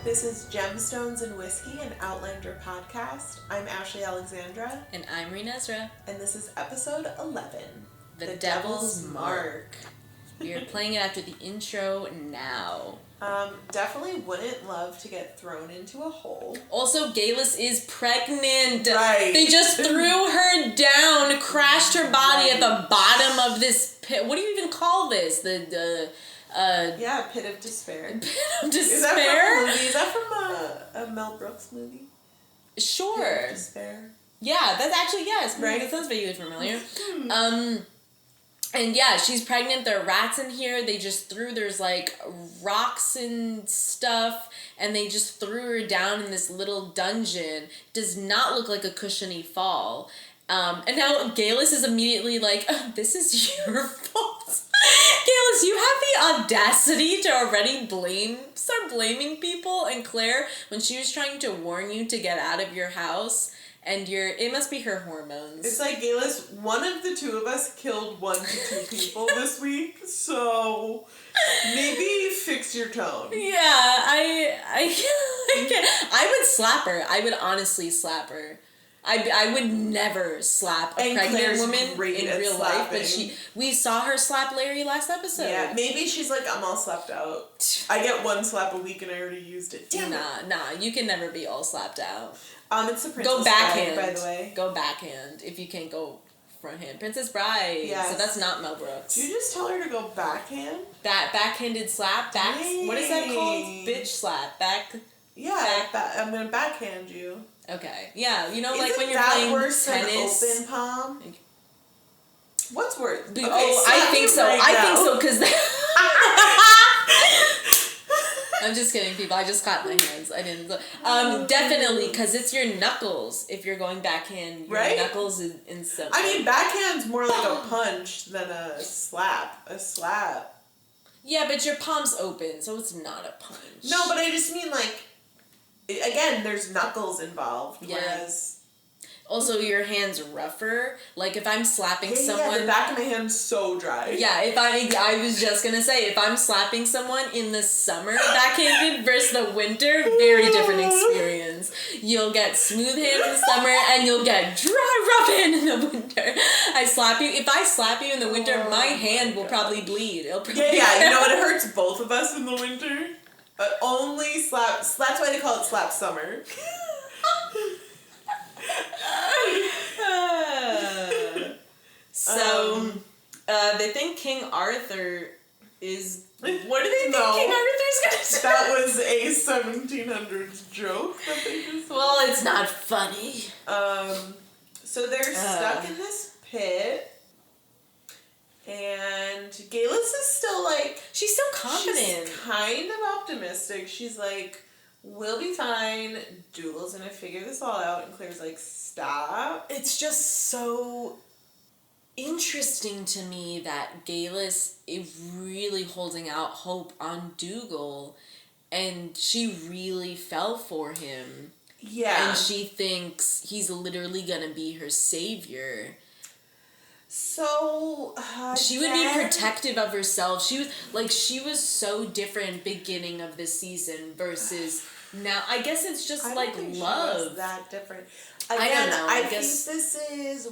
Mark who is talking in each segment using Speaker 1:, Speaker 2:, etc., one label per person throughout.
Speaker 1: This is Gemstones and Whiskey, an Outlander podcast. I'm Ashley Alexandra.
Speaker 2: And I'm Reena Ezra.
Speaker 1: And this is episode 11.
Speaker 2: The Devil's Mark. You're playing it after the intro now.
Speaker 1: Definitely wouldn't love to get thrown into a hole.
Speaker 2: Also, Geillis is pregnant.
Speaker 1: Right.
Speaker 2: They just threw her down, crashed her body at the bottom of this pit. What do you even call this?
Speaker 1: Yeah, Pit of Despair.
Speaker 2: Pit of Despair?
Speaker 1: Is that from a movie? Is that from a Mel Brooks movie?
Speaker 2: Sure.
Speaker 1: Pit of Despair.
Speaker 2: Yeah, that's actually, yes.
Speaker 1: Right.
Speaker 2: That sounds vaguely familiar. And yeah, she's pregnant. There are rats in here. They just there's like rocks and stuff, and they just threw her down in this little dungeon. Does not look like a cushiony fall. And now Geillis is immediately like, oh, this is your fault. Geillis, you have the audacity to already start blaming people. And Claire, when she was trying to warn you to get out of your house, and it must be her hormones.
Speaker 1: It's like, Geillis, one of the two of us killed 1 to 2 people this week, so maybe fix your tone.
Speaker 2: Yeah, I would slap her. I would honestly slap her. I would never slap a pregnant
Speaker 1: Claire's
Speaker 2: woman in real life, but we saw her slap Larry last episode.
Speaker 1: Yeah, maybe she's like, I'm all slapped out. I get 1 slap a week and I already used it.
Speaker 2: Nah, you can never be all slapped out.
Speaker 1: It's the Princess
Speaker 2: Go backhand,
Speaker 1: Bride, by the way.
Speaker 2: Go backhand if you can't go front hand. Princess Bride. Yes. So that's not Mel Brooks.
Speaker 1: Did you just tell her to go backhand?
Speaker 2: That backhanded slap? What is that called? Bitch slap.
Speaker 1: I'm gonna backhand you.
Speaker 2: Okay. Yeah, you know,
Speaker 1: Isn't
Speaker 2: like when you're
Speaker 1: that
Speaker 2: playing
Speaker 1: worse
Speaker 2: tennis.
Speaker 1: Than open palm? What's worse? Okay,
Speaker 2: I think so.
Speaker 1: Right
Speaker 2: I think so because I'm just kidding, people. I just clapped my hands. I didn't. Definitely, because it's your knuckles. If you're going backhand, your knuckles in some.
Speaker 1: I mean, backhand's more like a punch than a slap. A slap.
Speaker 2: Yeah, but your palm's open, so it's not a punch.
Speaker 1: No, but I just mean like. Again, there's knuckles involved, whereas...
Speaker 2: Also, your hand's rougher. Like, if I'm slapping someone...
Speaker 1: Yeah, the back of my hand's so dry.
Speaker 2: Yeah, I was just gonna say, if I'm slapping someone in the summer, backhanded versus the winter, very different experience. You'll get smooth hand in the summer, and you'll get dry, rough hand in the winter. If I slap you in the winter, my hand will probably bleed. It'll probably
Speaker 1: you know what? It hurts both of us in the winter. Only slap. That's why they call it slap summer.
Speaker 2: They think King Arthur is.
Speaker 1: What do they think King Arthur's gonna say? That was a 1700s joke that they just.
Speaker 2: Well, it's not funny.
Speaker 1: So they're stuck in this pit. And Geillis is still like...
Speaker 2: She's still confident.
Speaker 1: She's kind of optimistic. She's like, we'll be fine. Dougal's gonna figure this all out. And Claire's like, stop.
Speaker 2: It's just so interesting to me that Geillis is really holding out hope on Dougal. And she really fell for him.
Speaker 1: Yeah.
Speaker 2: And she thinks he's literally gonna be her savior.
Speaker 1: So
Speaker 2: she would be protective of herself. She was so different beginning of the season versus now. I guess it's just like love.
Speaker 1: She was that different. Again,
Speaker 2: I don't know.
Speaker 1: I think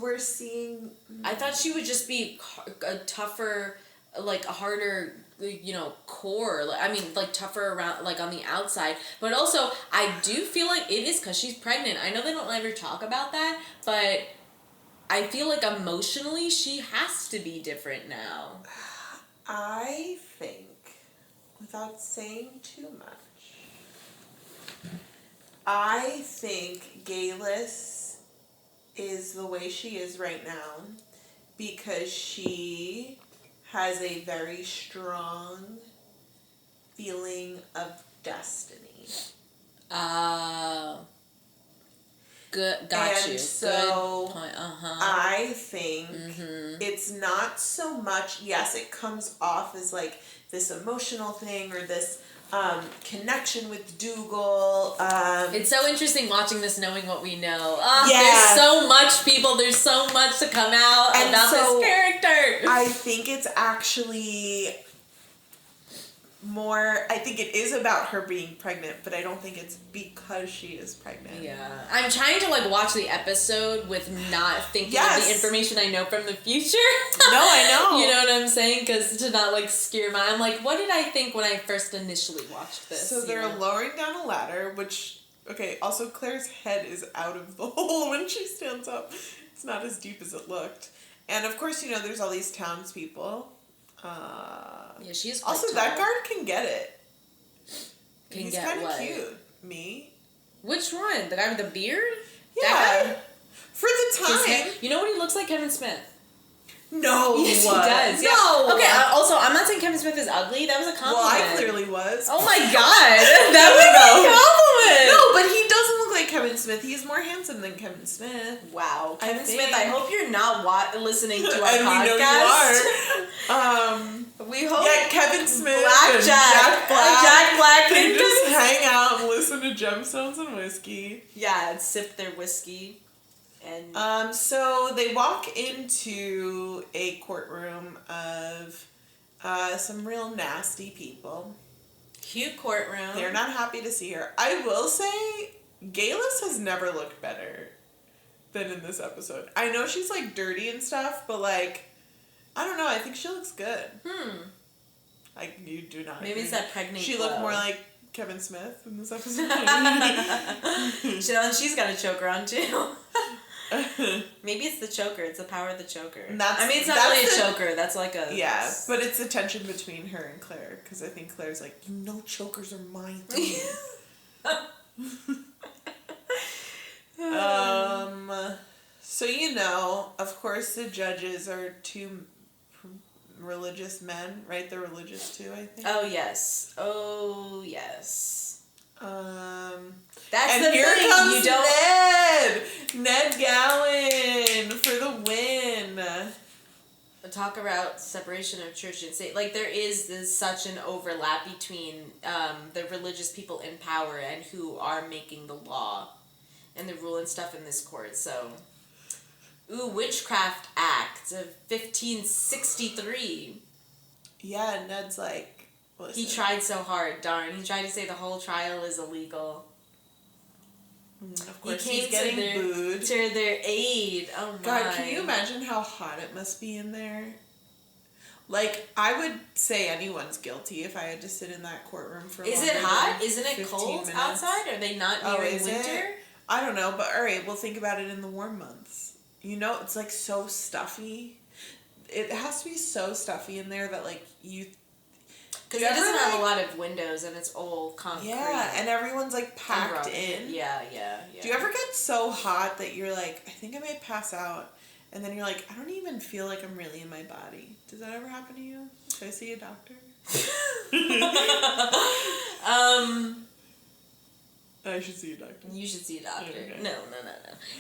Speaker 1: we're seeing.
Speaker 2: I thought she would just be a tougher, like a harder, core. Like tougher around, like on the outside. But also, I do feel like it is because she's pregnant. I know they don't ever talk about that, but. I feel like emotionally she has to be different now.
Speaker 1: I think, without saying too much, I think Geillis is the way she is right now because she has a very strong feeling of destiny. Got you. So
Speaker 2: good point.
Speaker 1: I think it's not so much, yes, it comes off as like this emotional thing or this connection with Dougal.
Speaker 2: It's so interesting watching this knowing what we know. There's so much, people. There's so much to come out about this character.
Speaker 1: I think it's actually more, I think it is about her being pregnant, but I don't think it's because she is pregnant.
Speaker 2: Yeah. I'm trying to, like, watch the episode with not thinking of the information I know from the future.
Speaker 1: No, I know.
Speaker 2: You know what I'm saying? Because to not, like, scare my... I'm like, what did I think when I first initially watched this?
Speaker 1: So they're lowering down a ladder, which... Okay, also Claire's head is out of the hole when she stands up. It's not as deep as it looked. And, of course, you know, there's all these townspeople.
Speaker 2: Yeah, she is quite
Speaker 1: also,
Speaker 2: tall.
Speaker 1: that guard can get it.
Speaker 2: He's
Speaker 1: kind of cute. Me?
Speaker 2: Which one? The guy with the beard?
Speaker 1: Yeah. That guy? For the time.
Speaker 2: You know what he looks like? Kevin Smith.
Speaker 1: No.
Speaker 2: Yes, he does. Yeah.
Speaker 1: No.
Speaker 2: Okay, also, I'm not saying Kevin Smith is ugly. That was a compliment.
Speaker 1: Well, I clearly was.
Speaker 2: Oh my god. That was a compliment.
Speaker 1: No, but he doesn't look like Kevin Smith. He's more handsome than Kevin Smith.
Speaker 2: Wow. Kevin Smith, I hope you're not listening to our
Speaker 1: and
Speaker 2: podcast.
Speaker 1: We know you are.
Speaker 2: We hope.
Speaker 1: Yeah, Kevin Smith
Speaker 2: Black
Speaker 1: and
Speaker 2: Jack Black.
Speaker 1: They just hang out and listen to Gemstones and whiskey.
Speaker 2: Yeah, and sip their whiskey.
Speaker 1: And so they walk into a courtroom of some real nasty people.
Speaker 2: Cute courtroom.
Speaker 1: They're not happy to see her. I will say, Geillis has never looked better than in this episode. I know she's like dirty and stuff, but like, I don't know. I think she looks good. Like, you do not.
Speaker 2: Maybe it's that pregnant
Speaker 1: She
Speaker 2: glow.
Speaker 1: looked more like Kevin Smith in this episode.
Speaker 2: She's got a choker on too. Maybe it's the choker. It's the power of the choker. It's not really a choker. That's like a...
Speaker 1: Yeah, but it's the tension between her and Claire. Because I think Claire's like, you know chokers are my thing. So, you know, of course the judges are two religious men, right? They're religious too, I think.
Speaker 2: Oh, yes. Oh, yes.
Speaker 1: That's and the here thing. Comes you don't... Ned Gowan for the win.
Speaker 2: Talk about separation of church and state. Like, there is such an overlap between the religious people in power and who are making the law and the rule and stuff in this court. So, Witchcraft Act of 1563.
Speaker 1: Yeah, Ned's like... Listen.
Speaker 2: He tried so hard, darn. He tried to say the whole trial is illegal.
Speaker 1: Of course, he's getting booed.
Speaker 2: To their aid. Oh, my.
Speaker 1: God, can you imagine how hot it must be in there? Like, I would say anyone's guilty if I had to sit in that courtroom for
Speaker 2: Is it hot? Isn't it cold outside? Are they not nearing winter?
Speaker 1: I don't know, but alright, we'll think about it in the warm months. You know, it's like so stuffy. It has to be so stuffy in there that, like, you...
Speaker 2: Because it doesn't have a lot of windows and it's all concrete.
Speaker 1: Yeah, and everyone's like packed in.
Speaker 2: Yeah.
Speaker 1: Do you ever get so hot that you're like, I think I may pass out, and then you're like, I don't even feel like I'm really in my body? Does that ever happen to you? Should I see a doctor? I should see a doctor.
Speaker 2: You should see a doctor. Okay. No.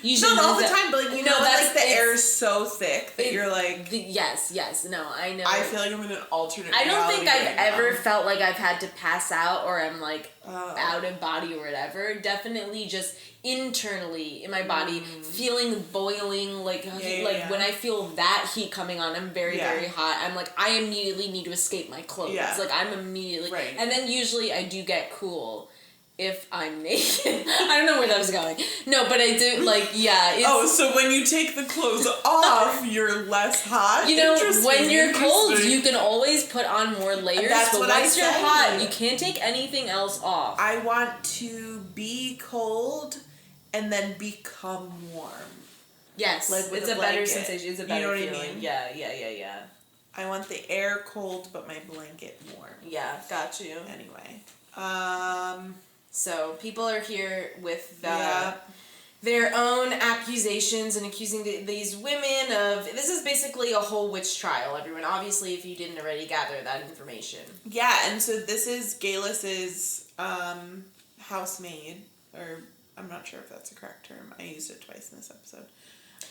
Speaker 1: You should not all the time, but like, you know, like the air is so thick that you're like...
Speaker 2: Yes, no, I know.
Speaker 1: I feel like I'm in an alternate
Speaker 2: I don't think I've ever felt like I've had to pass out or I'm like out of body or whatever. Definitely just internally in my body feeling boiling, like when I feel that heat coming on, I'm very, very hot. I'm like, I immediately need to escape my clothes. Yeah. Like, I'm immediately... Right. And then usually I do get cool. If I'm naked. I don't know where that was going. No, but I do, like, yeah.
Speaker 1: So when you take the clothes off, you're less hot?
Speaker 2: You know, when you're cold, you can always put on more layers. But once you're hot, you can't take anything else off.
Speaker 1: I want to be cold and then become warm.
Speaker 2: Yes, like it's a better sensation. It's a better feeling. I mean? Yeah.
Speaker 1: I want the air cold, but my blanket warm.
Speaker 2: Yeah, got you.
Speaker 1: Anyway.
Speaker 2: So, people are here with their own accusations and accusing these women of... This is basically a whole witch trial, everyone. Obviously, if you didn't already gather that information.
Speaker 1: Yeah, and so this is Geillis' housemaid, or I'm not sure if that's a correct term. I used it twice in this episode.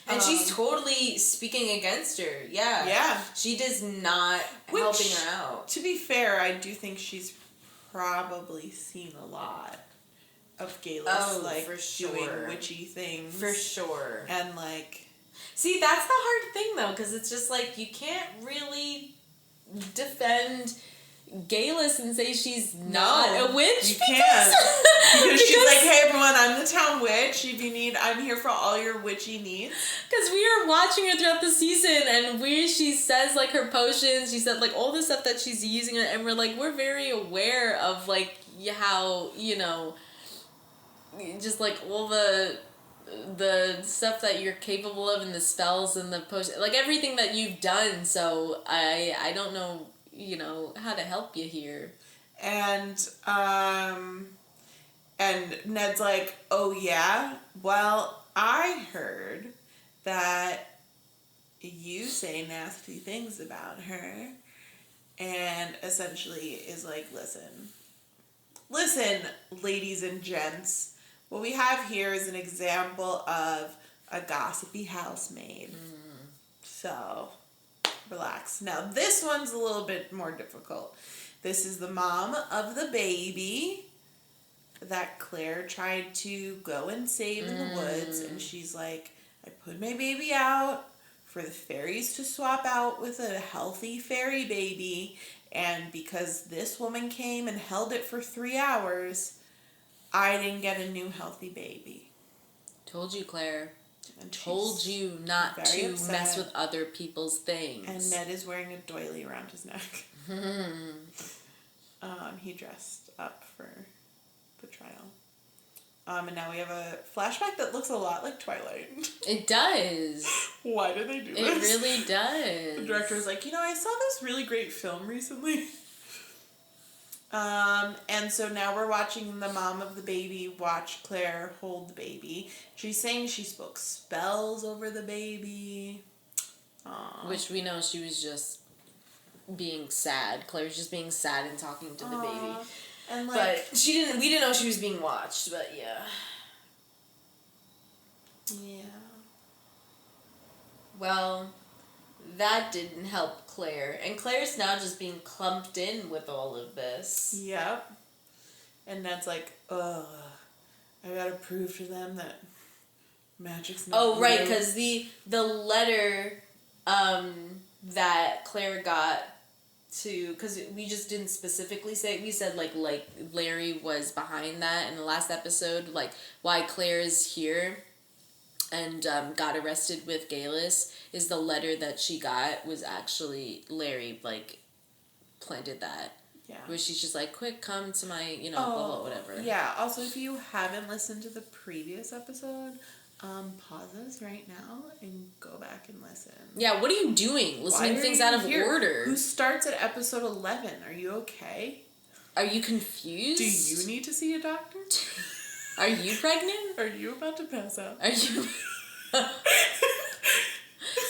Speaker 2: And she's totally speaking against her. Yeah. Yeah. She does not helping her out.
Speaker 1: To be fair, I do think she's probably seen a lot of Geillis, doing witchy things.
Speaker 2: For sure.
Speaker 1: And, like...
Speaker 2: See, that's the hard thing, though, because it's just, like, you can't really defend Geillis and say she's not a witch?
Speaker 1: You can't. Because she's like, hey everyone, I'm the town witch. If you need, I'm here for all your witchy needs.
Speaker 2: Because we were watching her throughout the season, and she says, like, her potions, she said, like, all the stuff that she's using, and we're like, we're very aware of, like, how, you know, just, like, all the stuff that you're capable of and the spells and the potions, like, everything that you've done, so I don't know, you know, how to help you here.
Speaker 1: And Ned's like, oh yeah? Well, I heard that you say nasty things about her. And essentially is like, listen, ladies and gents. What we have here is an example of a gossipy housemaid. So, relax. Now, this one's a little bit more difficult. This is the mom of the baby that Claire tried to go and save in the woods. And she's like, I put my baby out for the fairies to swap out with a healthy fairy baby. And because this woman came and held it for 3 hours, I didn't get a new healthy baby.
Speaker 2: Told you, Claire.
Speaker 1: And
Speaker 2: told you not to mess with other people's things.
Speaker 1: And Ned is wearing a doily around his neck. He dressed up for the trial. And now we have a flashback that looks a lot like Twilight.
Speaker 2: It does.
Speaker 1: Why did they do this?
Speaker 2: It really does.
Speaker 1: The director was like, I saw this really great film recently. And so now we're watching the mom of the baby watch Claire hold the baby. She's saying she spoke spells over the baby. Aww.
Speaker 2: Which we know she was just being sad. Claire's just being sad and talking to the baby.
Speaker 1: And like,
Speaker 2: but we didn't know she was being watched, but yeah.
Speaker 1: Yeah.
Speaker 2: Well, that didn't help Claire. And Claire's now just being clumped in with all of this.
Speaker 1: Yep. And Ned's like, ugh, I gotta prove to them that magic's not
Speaker 2: Oh, right,
Speaker 1: real.
Speaker 2: because the letter that Claire got to, because we just didn't specifically say, we said like Larry was behind that in the last episode, like why Claire is here and got arrested with Geillis is the letter that she got was actually Larry, like, planted that.
Speaker 1: Yeah.
Speaker 2: Where she's just like, quick, come to my, blah, blah, whatever.
Speaker 1: Yeah, also if you haven't listened to the previous episode, pause us right now and go back and listen.
Speaker 2: Yeah, what are you doing? Listening things out of order.
Speaker 1: Who starts at episode 11? Are you okay?
Speaker 2: Are you confused?
Speaker 1: Do you need to see a doctor?
Speaker 2: Are you pregnant?
Speaker 1: Are you about to pass out?
Speaker 2: Are you...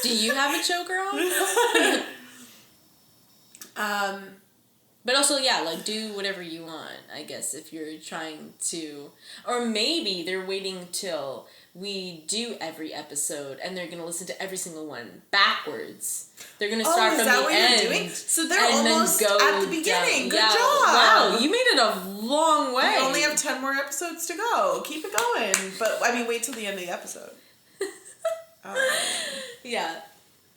Speaker 2: Do you have a choker on? But also, yeah, like, do whatever you want, I guess, if you're trying to... Or maybe they're waiting till we do every episode, and they're going to listen to every single one backwards. They're going to start from the end.
Speaker 1: You're doing? So they're almost at the beginning. Good job.
Speaker 2: Wow, you made it a long way.
Speaker 1: We only have 10 more episodes to go. Keep it going. But, wait till the end of the episode.
Speaker 2: Yeah.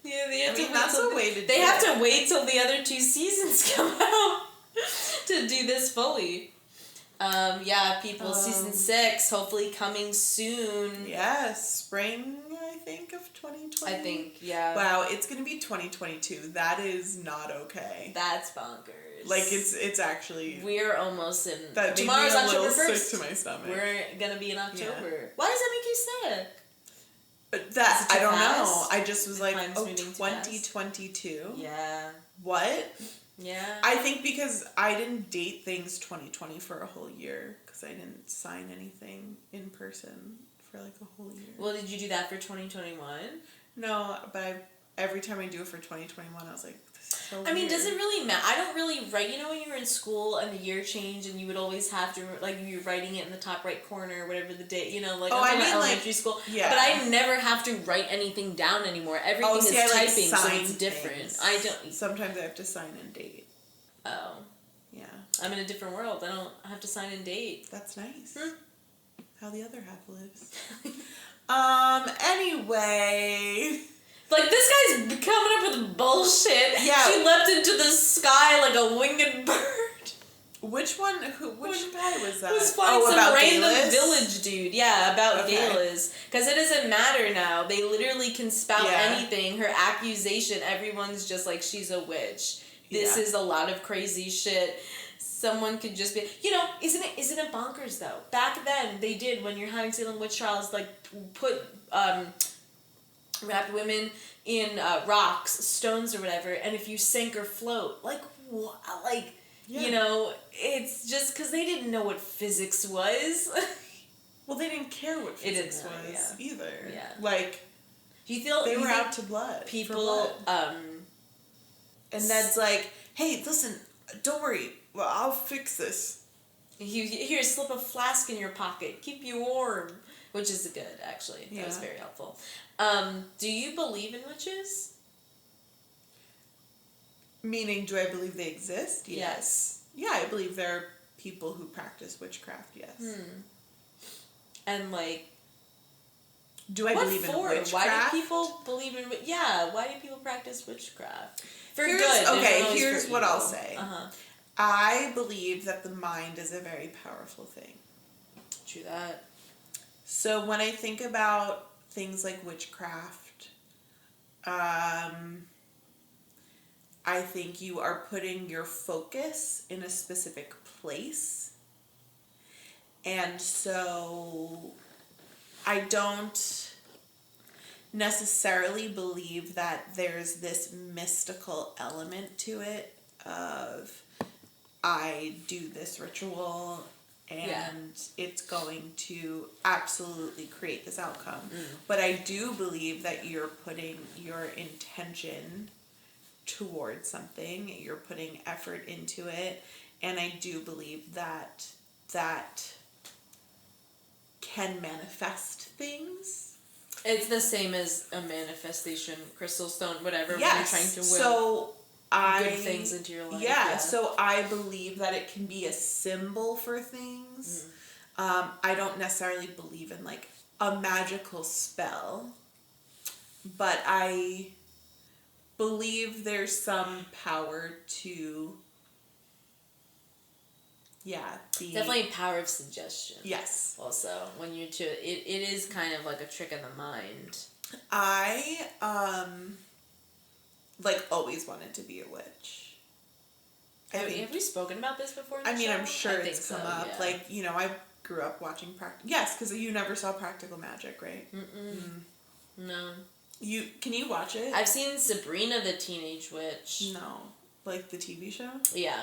Speaker 2: Yeah,
Speaker 1: that's a way to do it.
Speaker 2: They have to wait till the other 2 seasons come out to do this fully. People, season 6, hopefully coming soon.
Speaker 1: Yes, spring, I think, of 2020.
Speaker 2: I think, yeah.
Speaker 1: Wow, it's going to be 2022. That is not okay.
Speaker 2: That's bonkers.
Speaker 1: Like, it's actually...
Speaker 2: We're almost in...
Speaker 1: That
Speaker 2: tomorrow's
Speaker 1: made me
Speaker 2: October
Speaker 1: a little
Speaker 2: 1st.
Speaker 1: sick to my stomach.
Speaker 2: We're going to be in October.
Speaker 1: Yeah.
Speaker 2: Why does that make you sick?
Speaker 1: That, I don't
Speaker 2: fast?
Speaker 1: know. I just was like,
Speaker 2: Time's moving too fast?
Speaker 1: 2022?
Speaker 2: Yeah.
Speaker 1: What?
Speaker 2: Yeah.
Speaker 1: I think because I didn't date things 2020 for a whole year. Because I didn't sign anything in person for like a whole year.
Speaker 2: Well, did you do that for 2021?
Speaker 1: No, but every time I do it for 2021, I was like, this is so
Speaker 2: I mean,
Speaker 1: weird.
Speaker 2: does it really matter? I don't really write. You know when you were in school and the year changed and you would always have to, like, you're writing it in the top right corner, whatever the date, like, I'm talking about elementary school.
Speaker 1: Yeah.
Speaker 2: But I never have to write anything down anymore. Everything is typing, so it's different.
Speaker 1: Things.
Speaker 2: I don't...
Speaker 1: Sometimes I have to sign and date.
Speaker 2: Oh.
Speaker 1: Yeah.
Speaker 2: I'm in a different world. I don't have to sign and date.
Speaker 1: That's nice.
Speaker 2: Hmm.
Speaker 1: How the other half lives. Anyway...
Speaker 2: Like, this guy's coming up with bullshit.
Speaker 1: Yeah.
Speaker 2: She leapt into the sky like a winged bird.
Speaker 1: Which one? Which guy was that?
Speaker 2: Was flying some
Speaker 1: about
Speaker 2: random
Speaker 1: Geillis?
Speaker 2: village dude. Yeah, about
Speaker 1: Okay.
Speaker 2: Geillis. Because it doesn't matter now. They literally can spout
Speaker 1: Yeah.
Speaker 2: anything. Her accusation, everyone's just like, she's a witch. This is a lot of crazy shit. Someone could just be, isn't it bonkers though? Back then, they did, when you're having Salem witch trials, like, put, wrapped women in rocks, stones or whatever, and if you sink or float, like, what? Like, it's just because they didn't know what physics was.
Speaker 1: Well, they didn't care what physics was either.
Speaker 2: Yeah.
Speaker 1: Like,
Speaker 2: Do you feel
Speaker 1: they were out to blood.
Speaker 2: people,
Speaker 1: and Ned's like, hey, listen, don't worry. Well, I'll fix this.
Speaker 2: here, slip a flask in your pocket, keep you warm, which is good, actually. That was very helpful. Do you believe in witches?
Speaker 1: Meaning, do I believe they exist?
Speaker 2: Yes.
Speaker 1: Yeah, I believe there are people who practice witchcraft, yes.
Speaker 2: And, like,
Speaker 1: do I believe in witchcraft?
Speaker 2: Why do people believe in... why do people practice witchcraft? Here's
Speaker 1: what I'll say. I believe that the mind is a very powerful thing.
Speaker 2: True that.
Speaker 1: So when I think about things like witchcraft, I think you are putting your focus in a specific place. And so I don't necessarily believe that there's this mystical element to it of I do this ritual and it's going to absolutely create this outcome. But I do believe that you're putting your intention towards something, you're putting effort into it, and I do believe that can manifest things.
Speaker 2: It's the same as a manifestation, crystal stone, whatever, when
Speaker 1: Yes.
Speaker 2: you're trying to will good
Speaker 1: I
Speaker 2: things into your life.
Speaker 1: Yeah, so I believe that it can be a symbol for things. I don't necessarily believe in like a magical spell, but I believe there's some power to
Speaker 2: definitely power of suggestion.
Speaker 1: Yes.
Speaker 2: Also, when you're it is kind of like a trick of the mind.
Speaker 1: I like always wanted to be a witch.
Speaker 2: Have we spoken about this before?
Speaker 1: I mean, I'm sure it's come up. Yeah. Like, I grew up watching Yes, because you never saw Practical Magic, right?
Speaker 2: No.
Speaker 1: Can you watch it?
Speaker 2: I've seen Sabrina the Teenage Witch.
Speaker 1: No. Like the TV show?
Speaker 2: Yeah.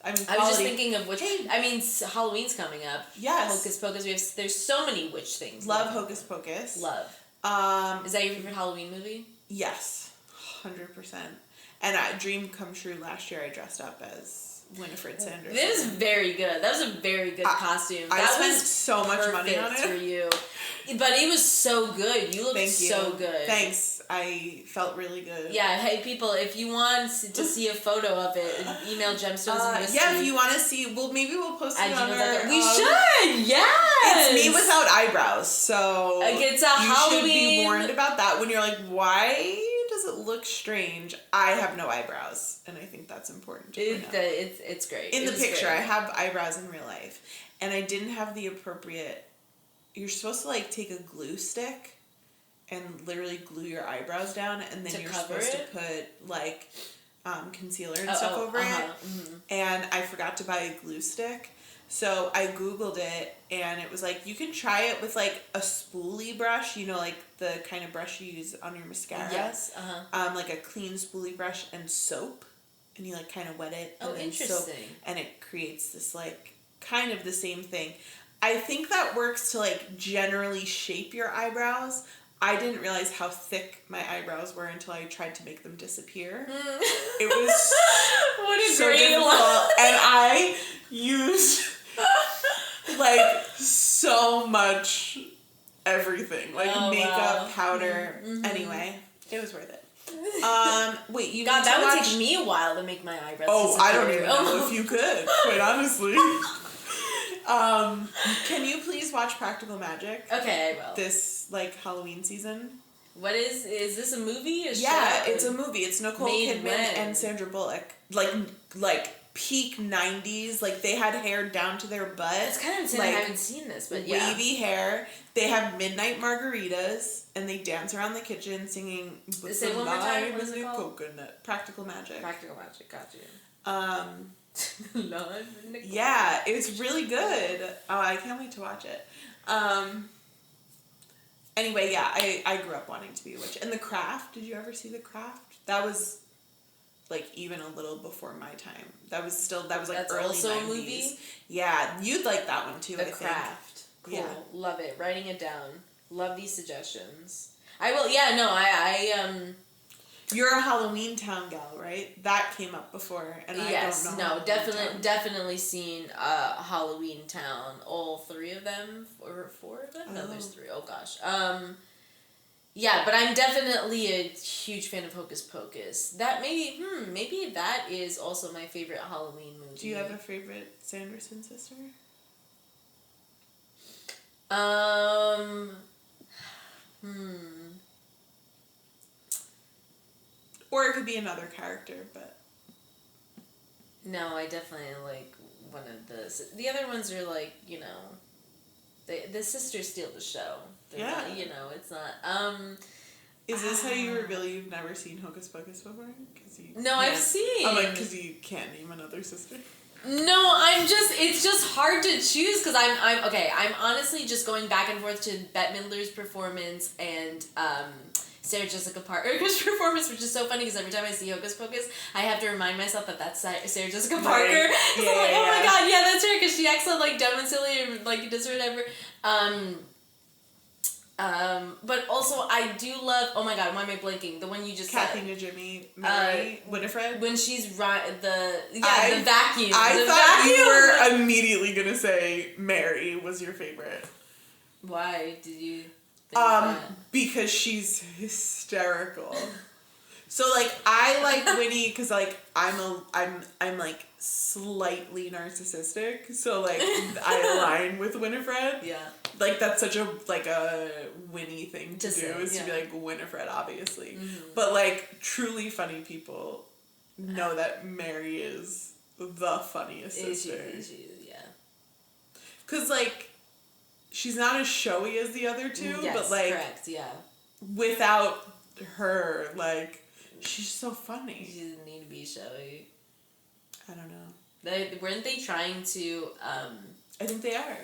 Speaker 1: I mean,
Speaker 2: I was just thinking of which. I mean, Halloween's coming up.
Speaker 1: Yes.
Speaker 2: Hocus Pocus. There's so many witch things.
Speaker 1: Love Hocus Pocus.
Speaker 2: Love. Is that your favorite Halloween movie?
Speaker 1: Yes, 100%. And Dream come true last year. I dressed up as Winifred Sanderson.
Speaker 2: That is very good. That was a very good costume.
Speaker 1: I
Speaker 2: that
Speaker 1: spent
Speaker 2: was
Speaker 1: so much money on it
Speaker 2: for you. But it was so good. You looked so good.
Speaker 1: Thanks. I felt really good.
Speaker 2: Yeah. Hey, people, if you want to see a photo of it, email Gemstones.
Speaker 1: If you want to see, maybe we'll post it on our...
Speaker 2: We should. Yes.
Speaker 1: It's me without eyebrows, so
Speaker 2: it's a Halloween.
Speaker 1: You should be warned about that when you're like, why does it look strange? I have no eyebrows, and I think that's important to point out.
Speaker 2: It's great.
Speaker 1: In the picture, I have eyebrows in real life, and I didn't have the appropriate... You're supposed to, like, take a glue stick and literally glue your eyebrows down, and then you're supposed to put, like, concealer and stuff over it. And I forgot to buy a glue stick, so I Googled it, and it was like, you can try it with, like, a spoolie brush, like the kind of brush you use on your mascara.
Speaker 2: Yes,
Speaker 1: like a clean spoolie brush and soap, and you, like, kind of wet it.
Speaker 2: Oh, interesting.
Speaker 1: Soap, and it creates this, like, kind of the same thing. I think that works to, like, generally shape your eyebrows. I didn't realize how thick my eyebrows were until I tried to make them disappear. It was
Speaker 2: what a
Speaker 1: so
Speaker 2: great
Speaker 1: difficult. And I used, like, so much everything. Like, makeup, powder. Anyway, it was worth it. Wait, you
Speaker 2: God, that would take me a while to make my eyebrows disappear.
Speaker 1: I don't even know if you could, quite honestly. Can you please watch Practical Magic?
Speaker 2: Okay, I will.
Speaker 1: This, like, Halloween season?
Speaker 2: What is this a movie?
Speaker 1: Yeah,
Speaker 2: show?
Speaker 1: it's a movie. It's Nicole Kidman and Sandra Bullock. Like peak 90s. Like, they had hair down to their butt.
Speaker 2: It's kind of insane.
Speaker 1: Like,
Speaker 2: I haven't seen this, but yeah.
Speaker 1: Wavy hair. They have midnight margaritas, and they dance around the kitchen singing
Speaker 2: Say one more time. What is it called?
Speaker 1: Coconut. Practical Magic.
Speaker 2: Practical Magic. Got you.
Speaker 1: Yeah, it's really good. Oh, I can't wait to watch it. Anyway, yeah, I grew up wanting to be a witch. And The Craft, did you ever see The Craft? That was, like, even a little before my time. That was like
Speaker 2: That's
Speaker 1: early
Speaker 2: also
Speaker 1: 90s.
Speaker 2: A movie?
Speaker 1: Yeah, you'd like that one too,
Speaker 2: The
Speaker 1: I think.
Speaker 2: Craft. Cool.
Speaker 1: Yeah.
Speaker 2: Love it. Writing it down. Love these suggestions. I will, yeah, no, I
Speaker 1: You're a Halloween Town gal, right? That came up before, and
Speaker 2: yes,
Speaker 1: I don't know.
Speaker 2: no, definitely seen Halloween Town. All three of them, or four of them? No, there's three. Oh gosh. Yeah, but I'm definitely a huge fan of Hocus Pocus. That maybe that is also my favorite Halloween movie.
Speaker 1: Do you have a favorite Sanderson sister? Or it could be another character, but...
Speaker 2: No, I definitely like one of the other ones are like, you know, the sisters steal the show. They're not, you know, it's not,
Speaker 1: Is this how you reveal you've never seen Hocus Pocus before?
Speaker 2: I've seen.
Speaker 1: I'm like, because you can't name another sister.
Speaker 2: No, it's just hard to choose because I'm honestly just going back and forth to Bette Midler's performance and Sarah Jessica Parker's performance, which is so funny because every time I see Hocus Pocus, I have to remind myself that that's Sarah Jessica Parker.
Speaker 1: Right.
Speaker 2: I'm like, oh my god, yeah, that's her because she acts so like dumb and silly and like does whatever. But also I do love. Oh my god, why am I blanking? The one you just
Speaker 1: Kathy
Speaker 2: said.
Speaker 1: Najimy, Mary, Winifred.
Speaker 2: When she's the vacuum.
Speaker 1: I thought you were immediately gonna say Mary was your favorite.
Speaker 2: Why did you? Think
Speaker 1: because she's hysterical. So like I like Winnie because like I'm like slightly narcissistic, so like I align with Winifred.
Speaker 2: Yeah.
Speaker 1: Like that's such a Winnie thing to do
Speaker 2: say,
Speaker 1: is to be like Winifred, obviously.
Speaker 2: Mm-hmm.
Speaker 1: But like truly funny people know that Mary is the funniest sister.
Speaker 2: Yeah.
Speaker 1: Cause like she's not as showy as the other two,
Speaker 2: yes,
Speaker 1: but like
Speaker 2: correct, yeah.
Speaker 1: Without her, like she's so funny.
Speaker 2: She doesn't need to be showy.
Speaker 1: I don't know.
Speaker 2: Weren't they trying to
Speaker 1: I think they are.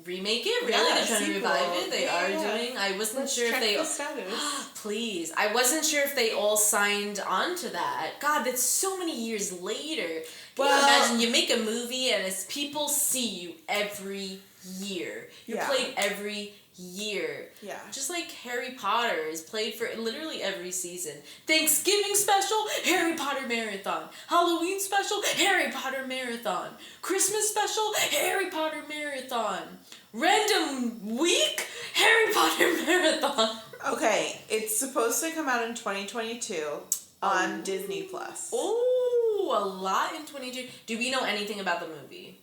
Speaker 2: Remake it? Really?
Speaker 1: Yeah,
Speaker 2: They're trying to revive it? They are doing? I wasn't sure if they...
Speaker 1: the status.
Speaker 2: Please. I wasn't sure if they all signed on to that. God, that's so many years later. Can you imagine? You make a movie and it's people see you every year. You're played every year.
Speaker 1: Yeah.
Speaker 2: Just like Harry Potter is played for literally every season. Thanksgiving special, Harry Potter marathon. Halloween special, Harry Potter marathon. Christmas special, Harry Potter marathon. Random week, Harry Potter marathon.
Speaker 1: Okay, it's supposed to come out in 2022 on Disney Plus.
Speaker 2: Oh, a lot in 2022. Do we know anything about the movie?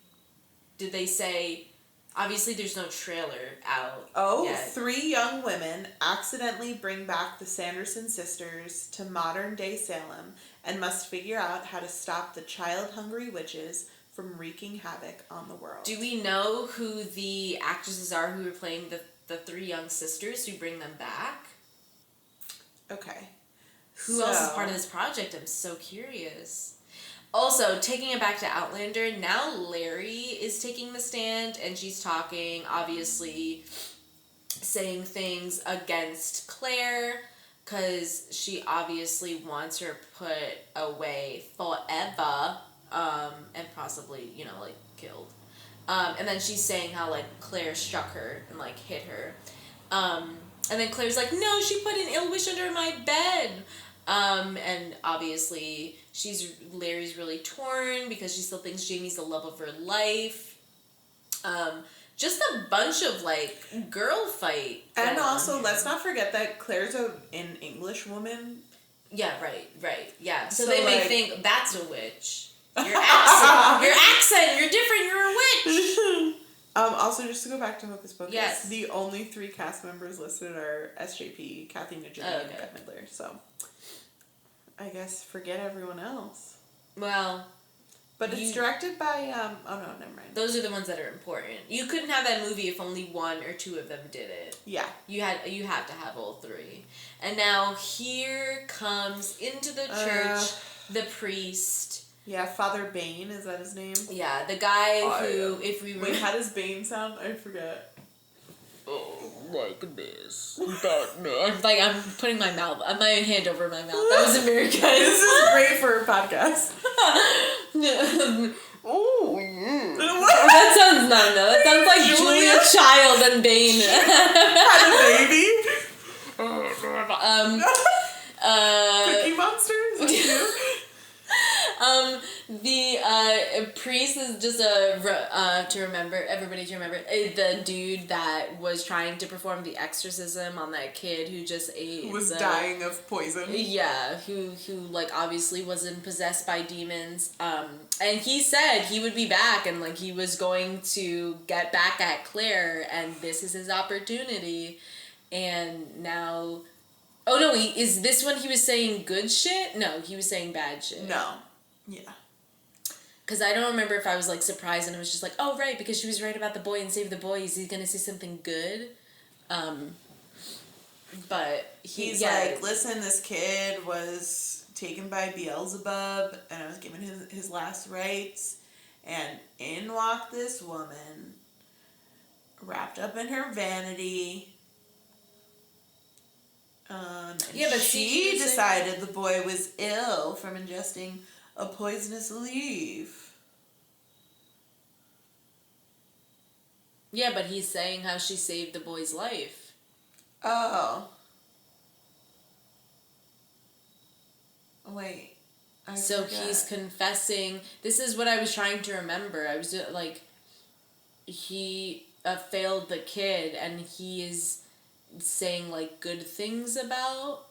Speaker 2: Did they say... Obviously, there's no trailer out yet.
Speaker 1: 3 young women accidentally bring back the Sanderson sisters to modern-day Salem and must figure out how to stop the child-hungry witches from wreaking havoc on the world.
Speaker 2: Do we know who the actresses are who are playing the 3 young sisters who bring them back?
Speaker 1: Okay.
Speaker 2: Who else is part of this project? I'm so curious. Also, taking it back to Outlander, now Larry is taking the stand and she's talking, obviously saying things against Claire because she obviously wants her put away forever and possibly, you know, like killed. And then she's saying how, like, Claire struck her and, like, hit her. And then Claire's like, no, she put an ill wish under my bed. And obviously Larry's really torn because she still thinks Jamie's the love of her life. Just a bunch of like girl fight.
Speaker 1: And also, let's not forget that Claire's an English woman.
Speaker 2: Yeah, right. Yeah. So
Speaker 1: they
Speaker 2: may think that's a witch. Your accent, you're different, you're a witch.
Speaker 1: Also, just to go back to Hocus Pocus,
Speaker 2: yes.
Speaker 1: the only 3 cast members listed are SJP, Kathy Najimy, and Bette Midler. So, I guess forget everyone else.
Speaker 2: Well,
Speaker 1: but it's directed by oh no, never mind.
Speaker 2: Those are the ones that are important. You couldn't have that movie if only 1 or 2 of them did it.
Speaker 1: Yeah.
Speaker 2: You have to have all 3. And now here comes into the church the priest.
Speaker 1: Yeah, Father Bane, is that his name?
Speaker 2: Yeah, the guy who, if we were...
Speaker 1: Wait, how does Bane sound? I forget.
Speaker 3: Oh, like this. Batman.
Speaker 2: Like, I'm putting my hand over my mouth. That was American.
Speaker 1: This is great for a podcast.
Speaker 3: Oh, yeah.
Speaker 2: That sounds no. That sounds like Julia Child and Bane.
Speaker 1: Had a baby? Cookie Monster? Is that you?
Speaker 2: The priest is just everybody to remember, the dude that was trying to perform the exorcism on that kid who just ate.
Speaker 1: Was dying of poison.
Speaker 2: Yeah, who like obviously wasn't possessed by demons. And he said he would be back and like he was going to get back at Claire and this is his opportunity. And now, oh no, is this when he was saying good shit? No, he was saying bad shit.
Speaker 1: No. Yeah.
Speaker 2: Because I don't remember if I was, like, surprised and it was just like, oh, right, because she was right about the boy and save the boy. Is he going to say something good? But
Speaker 1: he's like, listen, this kid was taken by Beelzebub and I was given his last rites. And in walked this woman, wrapped up in her vanity. But she decided the boy was ill from ingesting a poisonous leaf.
Speaker 2: Yeah, but he's saying how she saved the boy's life.
Speaker 1: Oh. Wait.
Speaker 2: So he's confessing. This is what I was trying to remember. I was like, he failed the kid and he is saying like good things about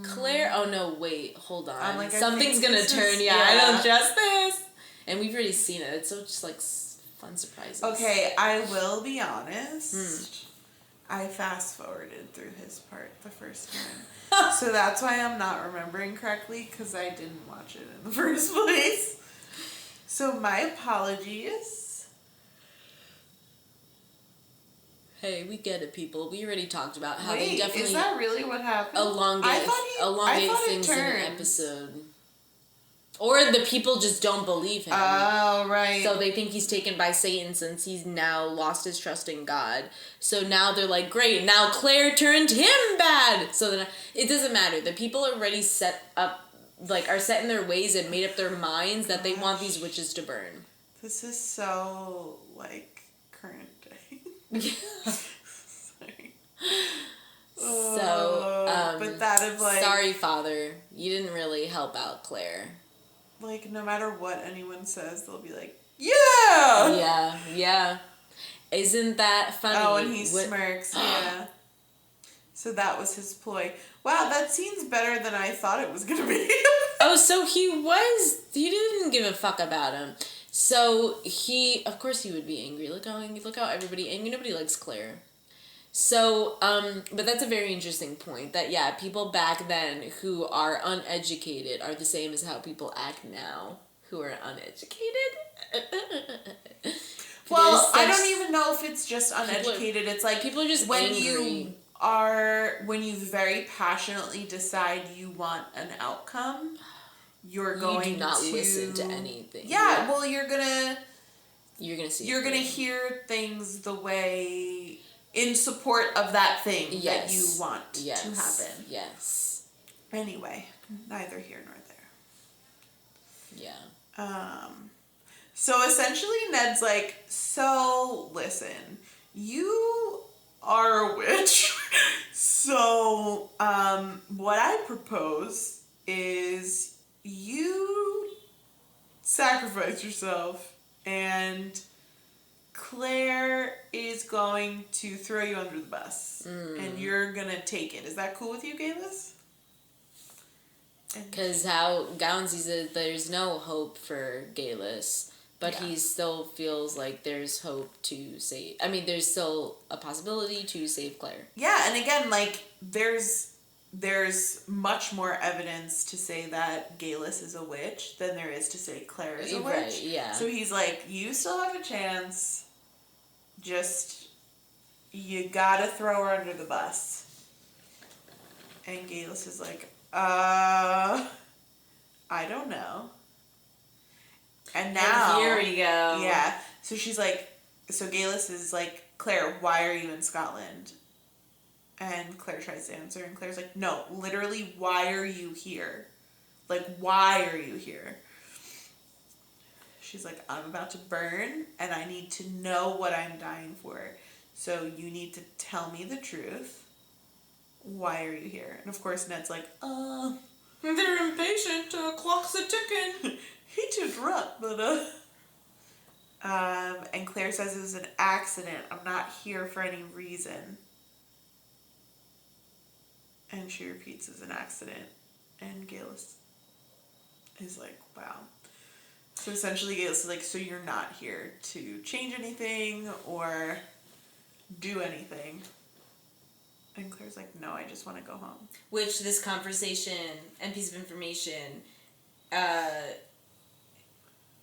Speaker 2: Claire. Oh no, wait, hold on.
Speaker 1: Like,
Speaker 2: something's gonna turn. I don't trust this. And we've already seen it. It's so just like fun surprises.
Speaker 1: Okay, I will be honest. I fast forwarded through his part the first time, so that's why I'm not remembering correctly because I didn't watch it in the first place. So my apologies.
Speaker 2: Hey, we get it, people. We already talked about how they definitely...
Speaker 1: is that really what happened?
Speaker 2: Elongate things in an episode. Or the people just don't believe him.
Speaker 1: Oh, right.
Speaker 2: So they think he's taken by Satan since he's now lost his trust in God. So now they're like, great, now Claire turned him bad. So then it doesn't matter. The people are already set up, like, are set in their ways and made up their minds that they want these witches to burn.
Speaker 1: This is so, like, current day. Sorry.
Speaker 2: So,
Speaker 1: but that of like...
Speaker 2: Sorry, Father. You didn't really help out Claire.
Speaker 1: Like, no matter what anyone says, they'll be like, yeah!
Speaker 2: Yeah. Isn't that funny?
Speaker 1: Oh, and he smirks, yeah. So that was his ploy. Wow, that scene's better than I thought it was gonna be.
Speaker 2: Oh, so he didn't give a fuck about him. So of course he would be angry. Look how everybody, and nobody likes Claire. So, but that's a very interesting point that, yeah, people back then who are uneducated are the same as how people act now who are uneducated.
Speaker 1: Well, I don't even know if it's just uneducated. It's like
Speaker 2: people are just
Speaker 1: when
Speaker 2: angry.
Speaker 1: when you very passionately decide you want an outcome, you're going to...
Speaker 2: You do not listen to anything.
Speaker 1: Yeah, well, you're gonna
Speaker 2: see.
Speaker 1: You're gonna hear things the way... in support of that thing that you want to happen.
Speaker 2: Yes.
Speaker 1: Anyway, neither here nor there.
Speaker 2: Yeah.
Speaker 1: So essentially Ned's like, so listen, you are a witch. So, what I propose is you sacrifice yourself and Claire is going to throw you under the bus, and you're gonna take it. Is that cool with you, Geillis?
Speaker 2: Because how Gownsy said there's no hope for Geillis. But he still feels like there's hope to save... I mean, there's still a possibility to save Claire.
Speaker 1: Yeah, and again, like, there's much more evidence to say that Geillis is a witch than there is to say Claire is a witch.
Speaker 2: Right, yeah.
Speaker 1: So he's like, you still have a chance. Just, you gotta throw her under the bus. And Geillis is like, I don't know. And now...
Speaker 2: And here we go.
Speaker 1: Yeah. So she's like... So Geillis is like, Claire, why are you in Scotland? And Claire tries to answer, and Claire's like, no, literally, why are you here? Like, why are you here? She's like, I'm about to burn, and I need to know what I'm dying for. So you need to tell me the truth. Why are you here? And of course, Ned's like,
Speaker 2: they're impatient. Clock's a ticking.
Speaker 1: He too drunk, but, and Claire says it was an accident. I'm not here for any reason. And she repeats it's an accident. And Geillis is like, wow. So essentially Geillis is like, so you're not here to change anything or do anything. And Claire's like, no, I just want to go home.
Speaker 2: Which this conversation and piece of information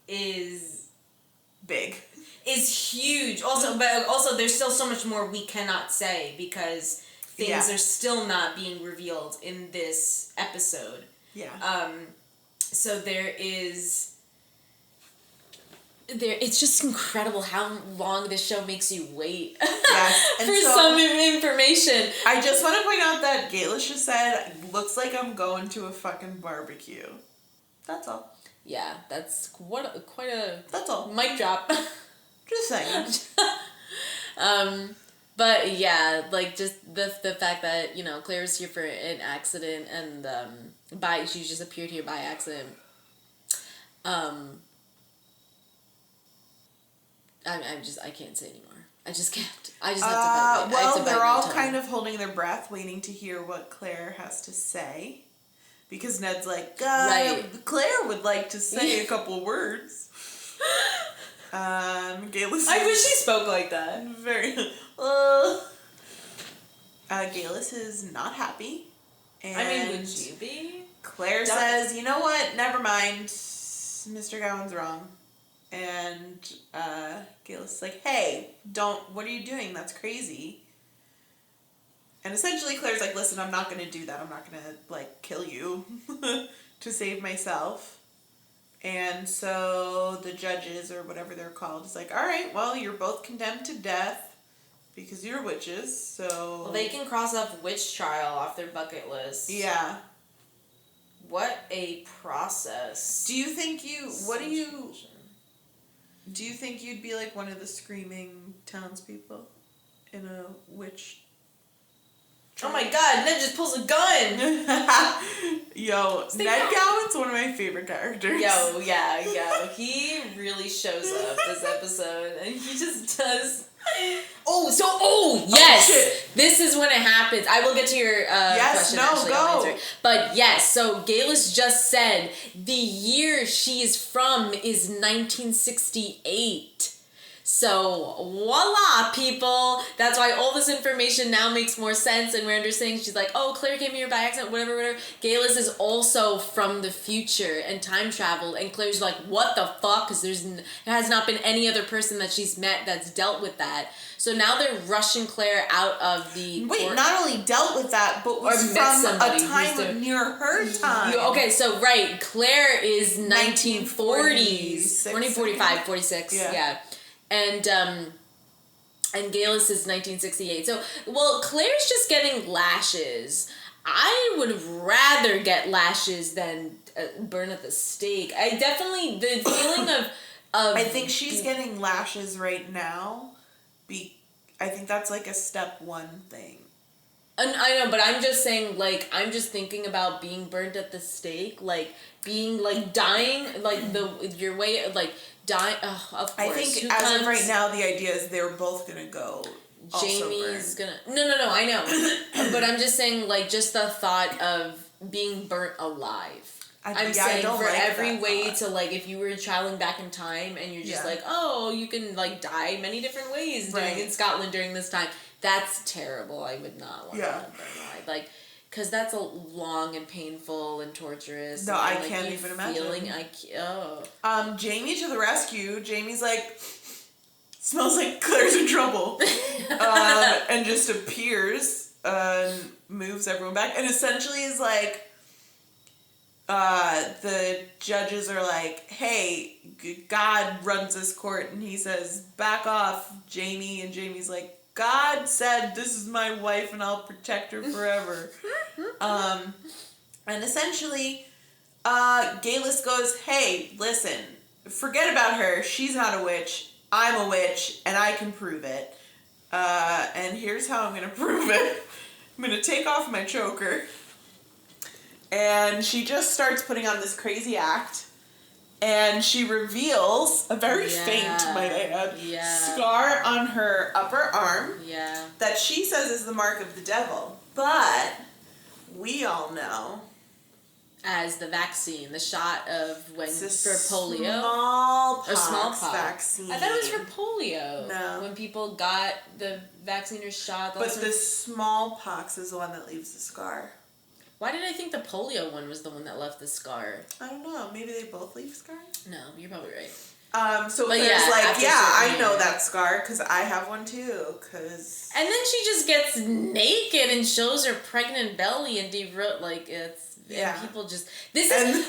Speaker 2: is
Speaker 1: big.
Speaker 2: Is huge. Also, but also there's still so much more we cannot say because things are still not being revealed in this episode.
Speaker 1: Yeah.
Speaker 2: So it's just incredible how long this show makes you wait for some information.
Speaker 1: I just want to point out that Geillis just said, looks like I'm going to a fucking barbecue. That's all.
Speaker 2: Yeah, that's quite a
Speaker 1: that's all.
Speaker 2: Mic drop.
Speaker 1: Just saying.
Speaker 2: But yeah, like just the fact that, you know, Claire's here for an accident and she just appeared here by accident. I can't say anymore. I just can't. I just have to bite.
Speaker 1: Well, they're all kind of holding their breath, waiting to hear what Claire has to say. Because Ned's like, Claire would like to say a couple words. Geillis.
Speaker 2: I wish he spoke like that.
Speaker 1: Very. Geillis is not happy. And
Speaker 2: I mean, would you be?
Speaker 1: Claire says, you know what? Never mind. Mr. Gowan's wrong. And Geillis is like, hey, what are you doing? That's crazy. And essentially Claire's like, listen, I'm not going to do that. I'm not going to, like, kill you to save myself. And so the judges, or whatever they're called, is like, all right, well, you're both condemned to death because you're witches, so...
Speaker 2: Well, they can cross off witch trial off their bucket list.
Speaker 1: Yeah.
Speaker 2: What a process.
Speaker 1: Do you think do you think you'd be like one of the screaming townspeople in a witch
Speaker 2: trial? Oh my god, Ned just pulls a gun!
Speaker 1: Yo, Ned Gowan's one of my favorite characters.
Speaker 2: Yo, he really shows up this episode, and he just does... Yes! This is when it happens. I will get to your question. Actually, I'll answer it. But yes, so Geillis just said the year she is from is 1968. So, voila, people. That's why all this information now makes more sense, and we're understanding. She's like, oh, Claire came here by accident, whatever. Geillis is also from the future and time traveled, and Claire's like, what the fuck? Because there has not been any other person that she's met that's dealt with that. So now they're rushing Claire out of the court.
Speaker 1: Not only dealt with that, but was from a time near her time.
Speaker 2: Right, Claire is 1940s. 1945, 46, yeah. And Geillis is 1968. So, well, Claire's just getting lashes. I would rather get lashes than burn at the stake. I definitely, the feeling of
Speaker 1: I think she's getting lashes right now. I think that's like a step one thing.
Speaker 2: And I know, but I'm just saying, like, I'm just thinking about being burnt at the stake, like, being, like, dying, like, your way, like, dying, of course. I think
Speaker 1: as of right now, the idea is they're both gonna go.
Speaker 2: Jamie's gonna... No, I know. But I'm just saying, like, just the thought of being burnt alive. I'm saying for every way to, like, if you were traveling back in time and you're just like, oh, you can, like, die many different ways in Scotland during this time. That's terrible. I would not want to live that. Like, because that's a long and painful and torturous.
Speaker 1: No,
Speaker 2: and,
Speaker 1: I
Speaker 2: like,
Speaker 1: can't even imagine.
Speaker 2: Jamie
Speaker 1: to the rescue. Jamie's like, smells like Claire's in trouble. And just appears and moves everyone back. And essentially is like, the judges are like, hey, God runs this court, and he says, back off, Jamie, and Jamie's like, God said this is my wife and I'll protect her forever. And essentially, Geillis goes, hey, listen, forget about her, she's not a witch, I'm a witch, and I can prove it. And here's how I'm gonna prove it. I'm gonna take off my choker. And she just starts putting on this crazy act. And she reveals a very faint, might I add, scar on her upper arm. Yeah. That she says is the mark of the devil. But we all know.
Speaker 2: As the vaccine, the shot of when for polio.
Speaker 1: Smallpox vaccine.
Speaker 2: I thought it was for polio.
Speaker 1: No.
Speaker 2: When people got the vaccine or shot.
Speaker 1: But the smallpox is the one that leaves the scar.
Speaker 2: Why did I think the polio one was the one that left the scar?
Speaker 1: I don't know. Maybe they both leave scars?
Speaker 2: No, you're probably right.
Speaker 1: So but there's I know that scar because I have one too. And
Speaker 2: then she just gets naked and shows her pregnant belly and it's... Yeah. And people just... This is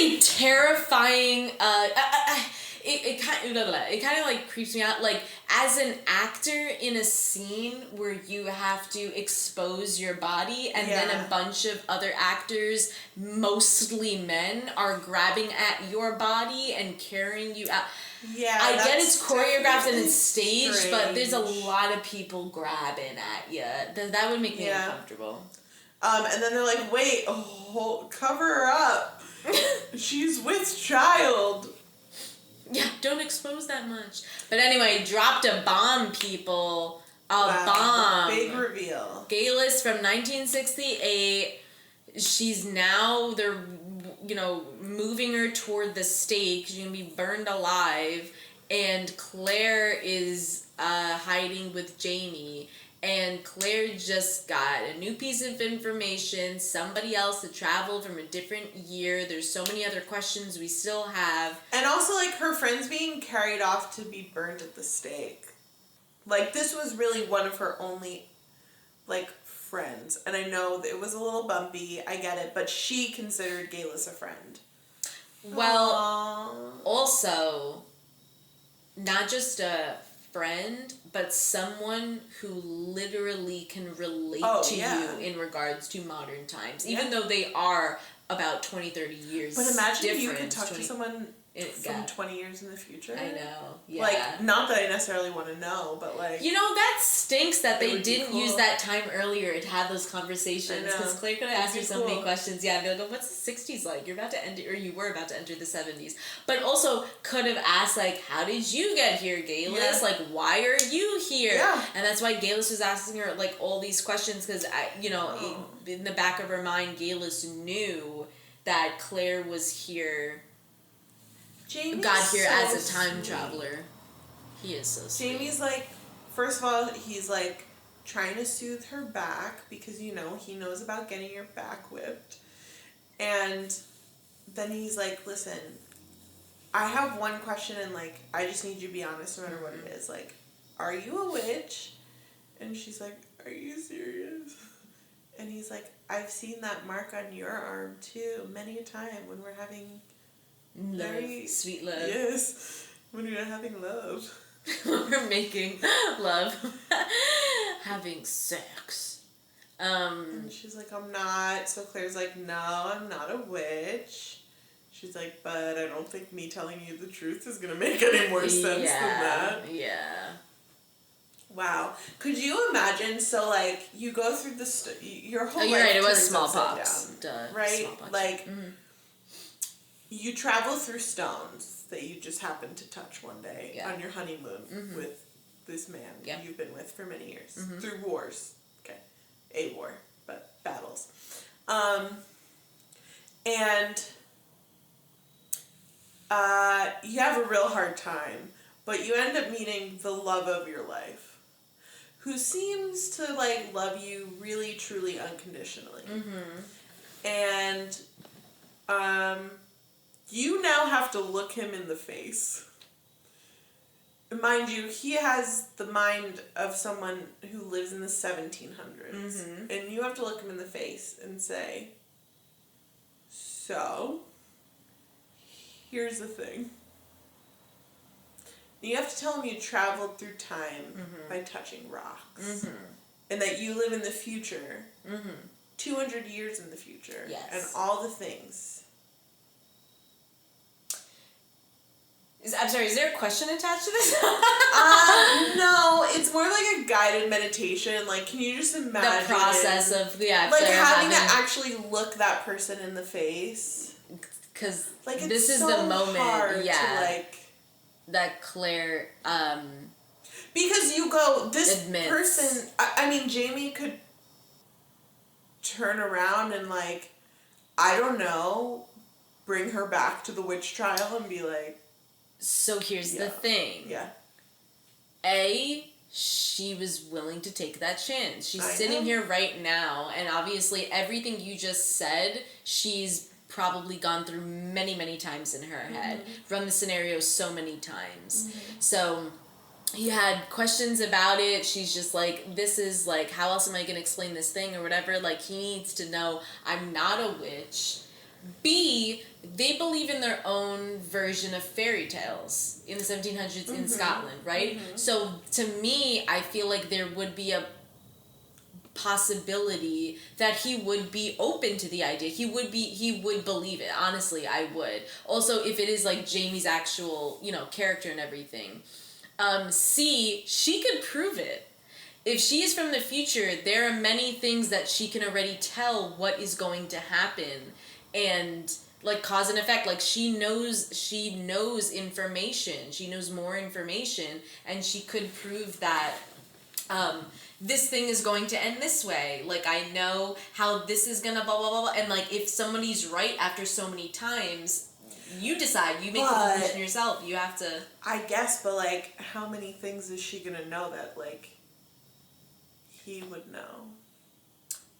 Speaker 2: a terrifying... It kind of like creeps me out. Like, as an actor in a scene where you have to expose your body and then a bunch of other actors, mostly men, are grabbing at your body and carrying you out. Yeah, I get it's choreographed and it's staged, strange. But there's a lot of people grabbing at you. That would make me uncomfortable.
Speaker 1: And then they're like, wait, cover her up. She's with child.
Speaker 2: Yeah, don't expose that much. But anyway, dropped a bomb, people. Bomb.
Speaker 1: Big reveal.
Speaker 2: Geillis from 1968. She's now, they're, moving her toward the stake. She's going to be burned alive. And Claire is hiding with Jamie. And Claire just got a new piece of information, somebody else that traveled from a different year. There's so many other questions we still have.
Speaker 1: And also, like, her friends being carried off to be burned at the stake. Like, this was really one of her only, like, friends. And I know that it was a little bumpy, I get it, but she considered Geillis a friend.
Speaker 2: Well, also, not just a friend, but someone who literally can relate to you in regards to modern times, even though they are about 20, 30 years.
Speaker 1: But imagine if you could talk to someone from 20 years in the future.
Speaker 2: I know. Yeah.
Speaker 1: Like, not that I necessarily want to know, but like...
Speaker 2: that stinks that they didn't use that time earlier to have those conversations. Because Claire could have asked her so many questions. Yeah, be like, what's the 60s like? You're about to enter, or you were about to enter the 70s. But also could have asked, like, how did you get here, Geillis? Yeah. Like, why are you here? Yeah. And that's why Geillis was asking her, like, all these questions. Because, in the back of her mind, Geillis knew that Claire was here... got here as a time traveler. He is so sweet.
Speaker 1: Jamie's like, first of all, he's like trying to soothe her back because, he knows about getting your back whipped. And then he's like, listen, I have one question and like, I just need you to be honest no matter what it is. Like, are you a witch? And she's like, are you serious? And he's like, I've seen that mark on your arm too, many a time when we're having...
Speaker 2: sweet love.
Speaker 1: Yes, when we're having love.
Speaker 2: We're making love. Having sex.
Speaker 1: And she's like, I'm not. So Claire's like, no, I'm not a witch. She's like, but I don't think me telling you the truth is going to make any more sense than that. Yeah. Wow. Could you imagine, so like, you go through your whole life.
Speaker 2: You're right, it was smallpox.
Speaker 1: Right?
Speaker 2: Smallpox.
Speaker 1: Like, you travel through stones that you just happen to touch one day on your honeymoon with this man you've been with for many years. Through wars. Okay. A war, but battles. And you have a real hard time, but you end up meeting the love of your life, who seems to, like, love you really, truly, unconditionally. And you now have to look him in the face. Mind you, he has the mind of someone who lives in the 1700s. And you have to look him in the face and say, so, here's the thing. You have to tell him you traveled through time by touching rocks. And that you live in the future. 200 years in the future.
Speaker 2: Yes.
Speaker 1: And all the things.
Speaker 2: I'm sorry, is there a question attached to this?
Speaker 1: No, it's more like a guided meditation. Like, can you just imagine
Speaker 2: the process of,
Speaker 1: like, having to actually look that person in the face?
Speaker 2: Because
Speaker 1: like,
Speaker 2: this is
Speaker 1: so
Speaker 2: the moment,
Speaker 1: hard to, like,
Speaker 2: that Claire,
Speaker 1: because you go, this
Speaker 2: admits.
Speaker 1: person, I mean, Jamie could turn around and, like, I don't know, bring her back to the witch trial and be like,
Speaker 2: so here's the thing.
Speaker 1: Yeah.
Speaker 2: She was willing to take that chance. She's sitting here right now, and obviously everything you just said, she's probably gone through many, many times in her head. Run the scenario so many times. So you had questions about it. She's just like, this is like, how else am I going to explain this thing or whatever? Like, he needs to know I'm not a witch. B, they believe in their own version of fairy tales in the 1700s in Scotland, right? So to me, I feel like there would be a possibility that he would be open to the idea. He would believe it. Honestly, I would. Also, if it is like Jamie's actual, character and everything. C, she could prove it. If she is from the future, there are many things that she can already tell what is going to happen. And like cause and effect, like she knows information, she knows more information, and she could prove that this thing is going to end this way. Like, I know how this is gonna blah blah blah, and like if somebody's right after so many times, you decide, you make the decision yourself. You have to,
Speaker 1: I guess, but like, how many things is she gonna know that like he would know?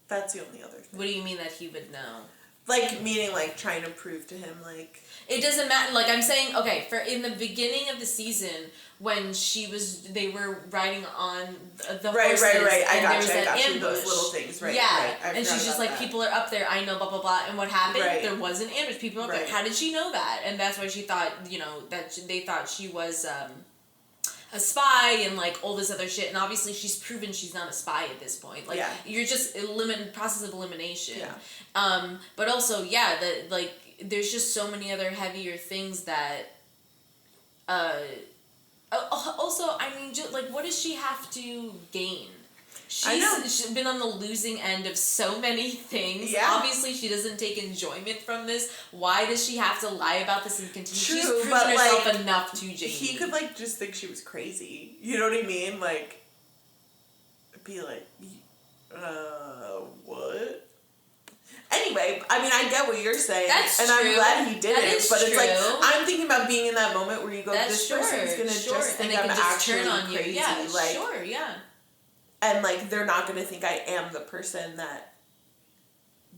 Speaker 1: That's the only other thing.
Speaker 2: What do you mean that he would know?
Speaker 1: Like, meaning, like, trying to prove to him, like...
Speaker 2: It doesn't matter. Like, I'm saying, okay, for in the beginning of the season, when they were riding on the horses.
Speaker 1: Right. I got you.
Speaker 2: Ambush.
Speaker 1: Those little things, right.
Speaker 2: Yeah.
Speaker 1: Right.
Speaker 2: And she's just like,
Speaker 1: that.
Speaker 2: people are up there, I know, blah, blah, blah. And what happened?
Speaker 1: Right.
Speaker 2: There was an ambush. People were up there. How did she know that? And that's why she thought, that they thought she was... a spy and like all this other shit, and obviously she's proven she's not a spy at this point. Like, you're just process of elimination.
Speaker 1: Yeah.
Speaker 2: But also, there's just so many other heavier things that. Also, I mean, like, what does she have to gain? She's been on the losing end of so many things. Yeah. Obviously, she doesn't take enjoyment from this. Why does she have to lie about this and continue?
Speaker 1: True,
Speaker 2: she's proven herself
Speaker 1: like,
Speaker 2: enough to Jamie.
Speaker 1: He could, like, just think she was crazy. You know what I mean? Like, be like, what? Anyway, I mean, I get what you're saying.
Speaker 2: That's
Speaker 1: and
Speaker 2: true.
Speaker 1: I'm glad he did it. But
Speaker 2: true.
Speaker 1: It's like, I'm thinking about being in that moment where you go, this person's going to just think I'm actually
Speaker 2: turn on
Speaker 1: crazy.
Speaker 2: You. Yeah,
Speaker 1: like,
Speaker 2: yeah.
Speaker 1: And, like, they're not going to think I am the person that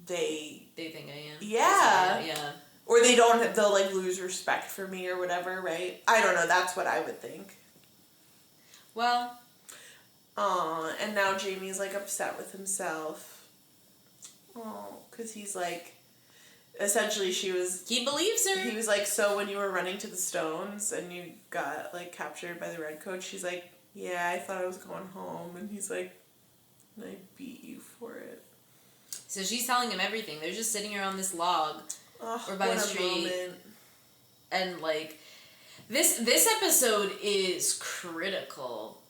Speaker 1: they
Speaker 2: think I am.
Speaker 1: Yeah.
Speaker 2: Yeah.
Speaker 1: Or they'll, like, lose respect for me or whatever, right? I don't know. That's what I would think.
Speaker 2: Well.
Speaker 1: And now Jamie's, like, upset with himself. Because he's, like, essentially he
Speaker 2: believes her.
Speaker 1: He was like, so when you were running to the stones and you got, like, captured by the redcoats, she's like, yeah, I thought I was going home. And he's like, I beat you for it.
Speaker 2: So she's telling him everything. They're just sitting here on this log or by the street.
Speaker 1: Moment.
Speaker 2: And, like, this episode is critical.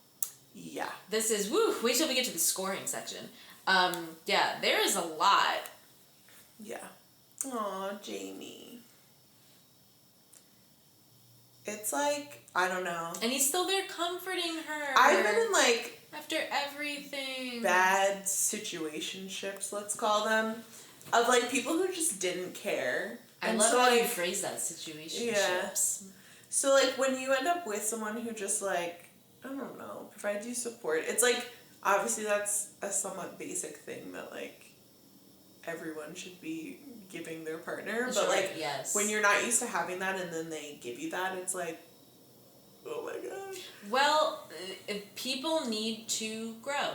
Speaker 1: Yeah.
Speaker 2: This is, wait till we get to the scoring section. There is a lot.
Speaker 1: Yeah. Aw, Jamie. It's like, I don't know.
Speaker 2: And he's still there comforting her.
Speaker 1: I've been in, like...
Speaker 2: After everything.
Speaker 1: Bad situationships, let's call them. of, like, people who just didn't care.
Speaker 2: I
Speaker 1: And
Speaker 2: love
Speaker 1: so,
Speaker 2: how you
Speaker 1: like,
Speaker 2: phrase that, situation
Speaker 1: yeah.
Speaker 2: ships.
Speaker 1: So, like, when you end up with someone who just, like, I don't know, provides you support, it's, like, obviously that's a somewhat basic thing that, like, everyone should be giving their partner.
Speaker 2: Sure,
Speaker 1: But, like,
Speaker 2: yes.
Speaker 1: when you're not used to having that and then they give you that, it's, like, oh, my gosh.
Speaker 2: Well, people need to grow.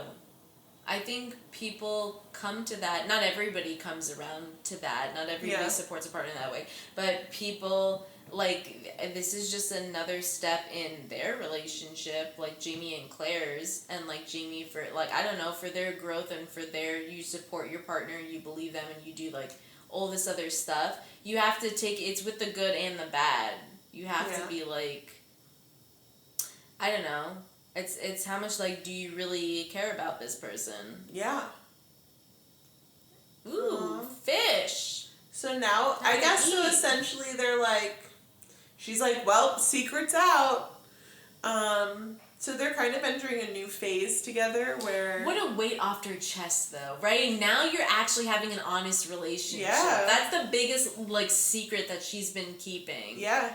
Speaker 2: I think people come to that. Not everybody comes around to that. Not everybody supports a partner that way. But people, like, this is just another step in their relationship, like Jamie and Claire's, and, like, Jamie for, like, I don't know, for their growth and for their, you support your partner, you believe them, and you do, like, all this other stuff. You have to take, it's with the good and the bad. You have to be, like, I don't know. It's how much, like, do you really care about this person?
Speaker 1: Yeah.
Speaker 2: Ooh, fish.
Speaker 1: So now, I guess, so essentially they're like, she's like, well, secret's out. So they're kind of entering a new phase together where...
Speaker 2: What a weight off her chest, though, right? Now you're actually having an honest relationship.
Speaker 1: Yeah.
Speaker 2: That's the biggest, like, secret that she's been keeping.
Speaker 1: Yeah.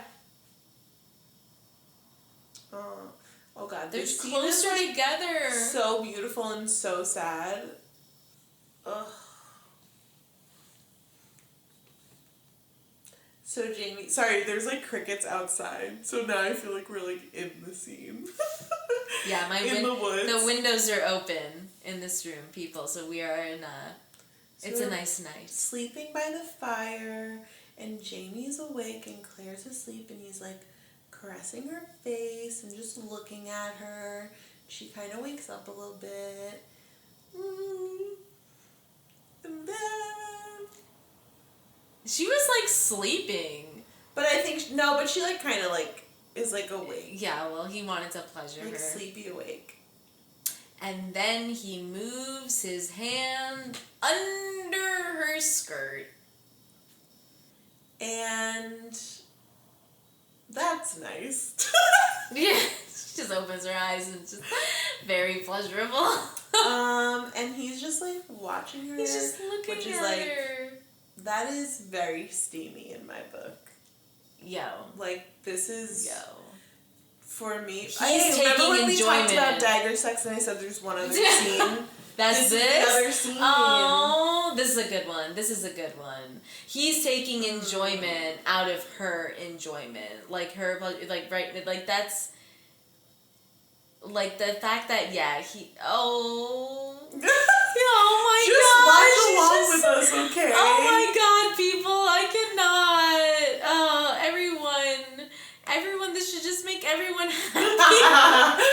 Speaker 1: Oh God,
Speaker 2: they're closer together.
Speaker 1: So beautiful and so sad. Ugh. So Jamie, sorry, there's like crickets outside, so now I feel like we're like in the scene.
Speaker 2: Yeah,
Speaker 1: in the woods.
Speaker 2: The windows are open in this room, people. So we are in a. So it's a nice night.
Speaker 1: Sleeping by the fire, and Jamie's awake, and Claire's asleep, and he's like caressing her face and just looking at her. She kind of wakes up a little bit. And then...
Speaker 2: She was, like, sleeping.
Speaker 1: But I think... No, but she, like, kind of, like, is, like, awake.
Speaker 2: Yeah, well, he wanted to pleasure her.
Speaker 1: Like, sleepy awake.
Speaker 2: And then he moves his hand under her skirt.
Speaker 1: And... That's nice.
Speaker 2: Yeah, she just opens her eyes and it's just very pleasurable.
Speaker 1: And he's just like watching her.
Speaker 2: He's just looking
Speaker 1: which is
Speaker 2: at
Speaker 1: like,
Speaker 2: her.
Speaker 1: That is very steamy in my book.
Speaker 2: Yo.
Speaker 1: Like, this is...
Speaker 2: Yo.
Speaker 1: For me...
Speaker 2: He's
Speaker 1: remember when
Speaker 2: taking
Speaker 1: we talked
Speaker 2: enjoyment.
Speaker 1: about dagger sex and I said there's one other scene?
Speaker 2: That's
Speaker 1: this? Is the other scene.
Speaker 2: Oh, this is a good one. This is a good one. He's taking enjoyment out of her enjoyment. Like, her... Like, right... Like, that's... Like, the fact that, yeah, he... Oh... Oh my god!
Speaker 1: Just watch along with us, okay?
Speaker 2: Oh my god, people! I cannot. Everyone. This should just make everyone happy.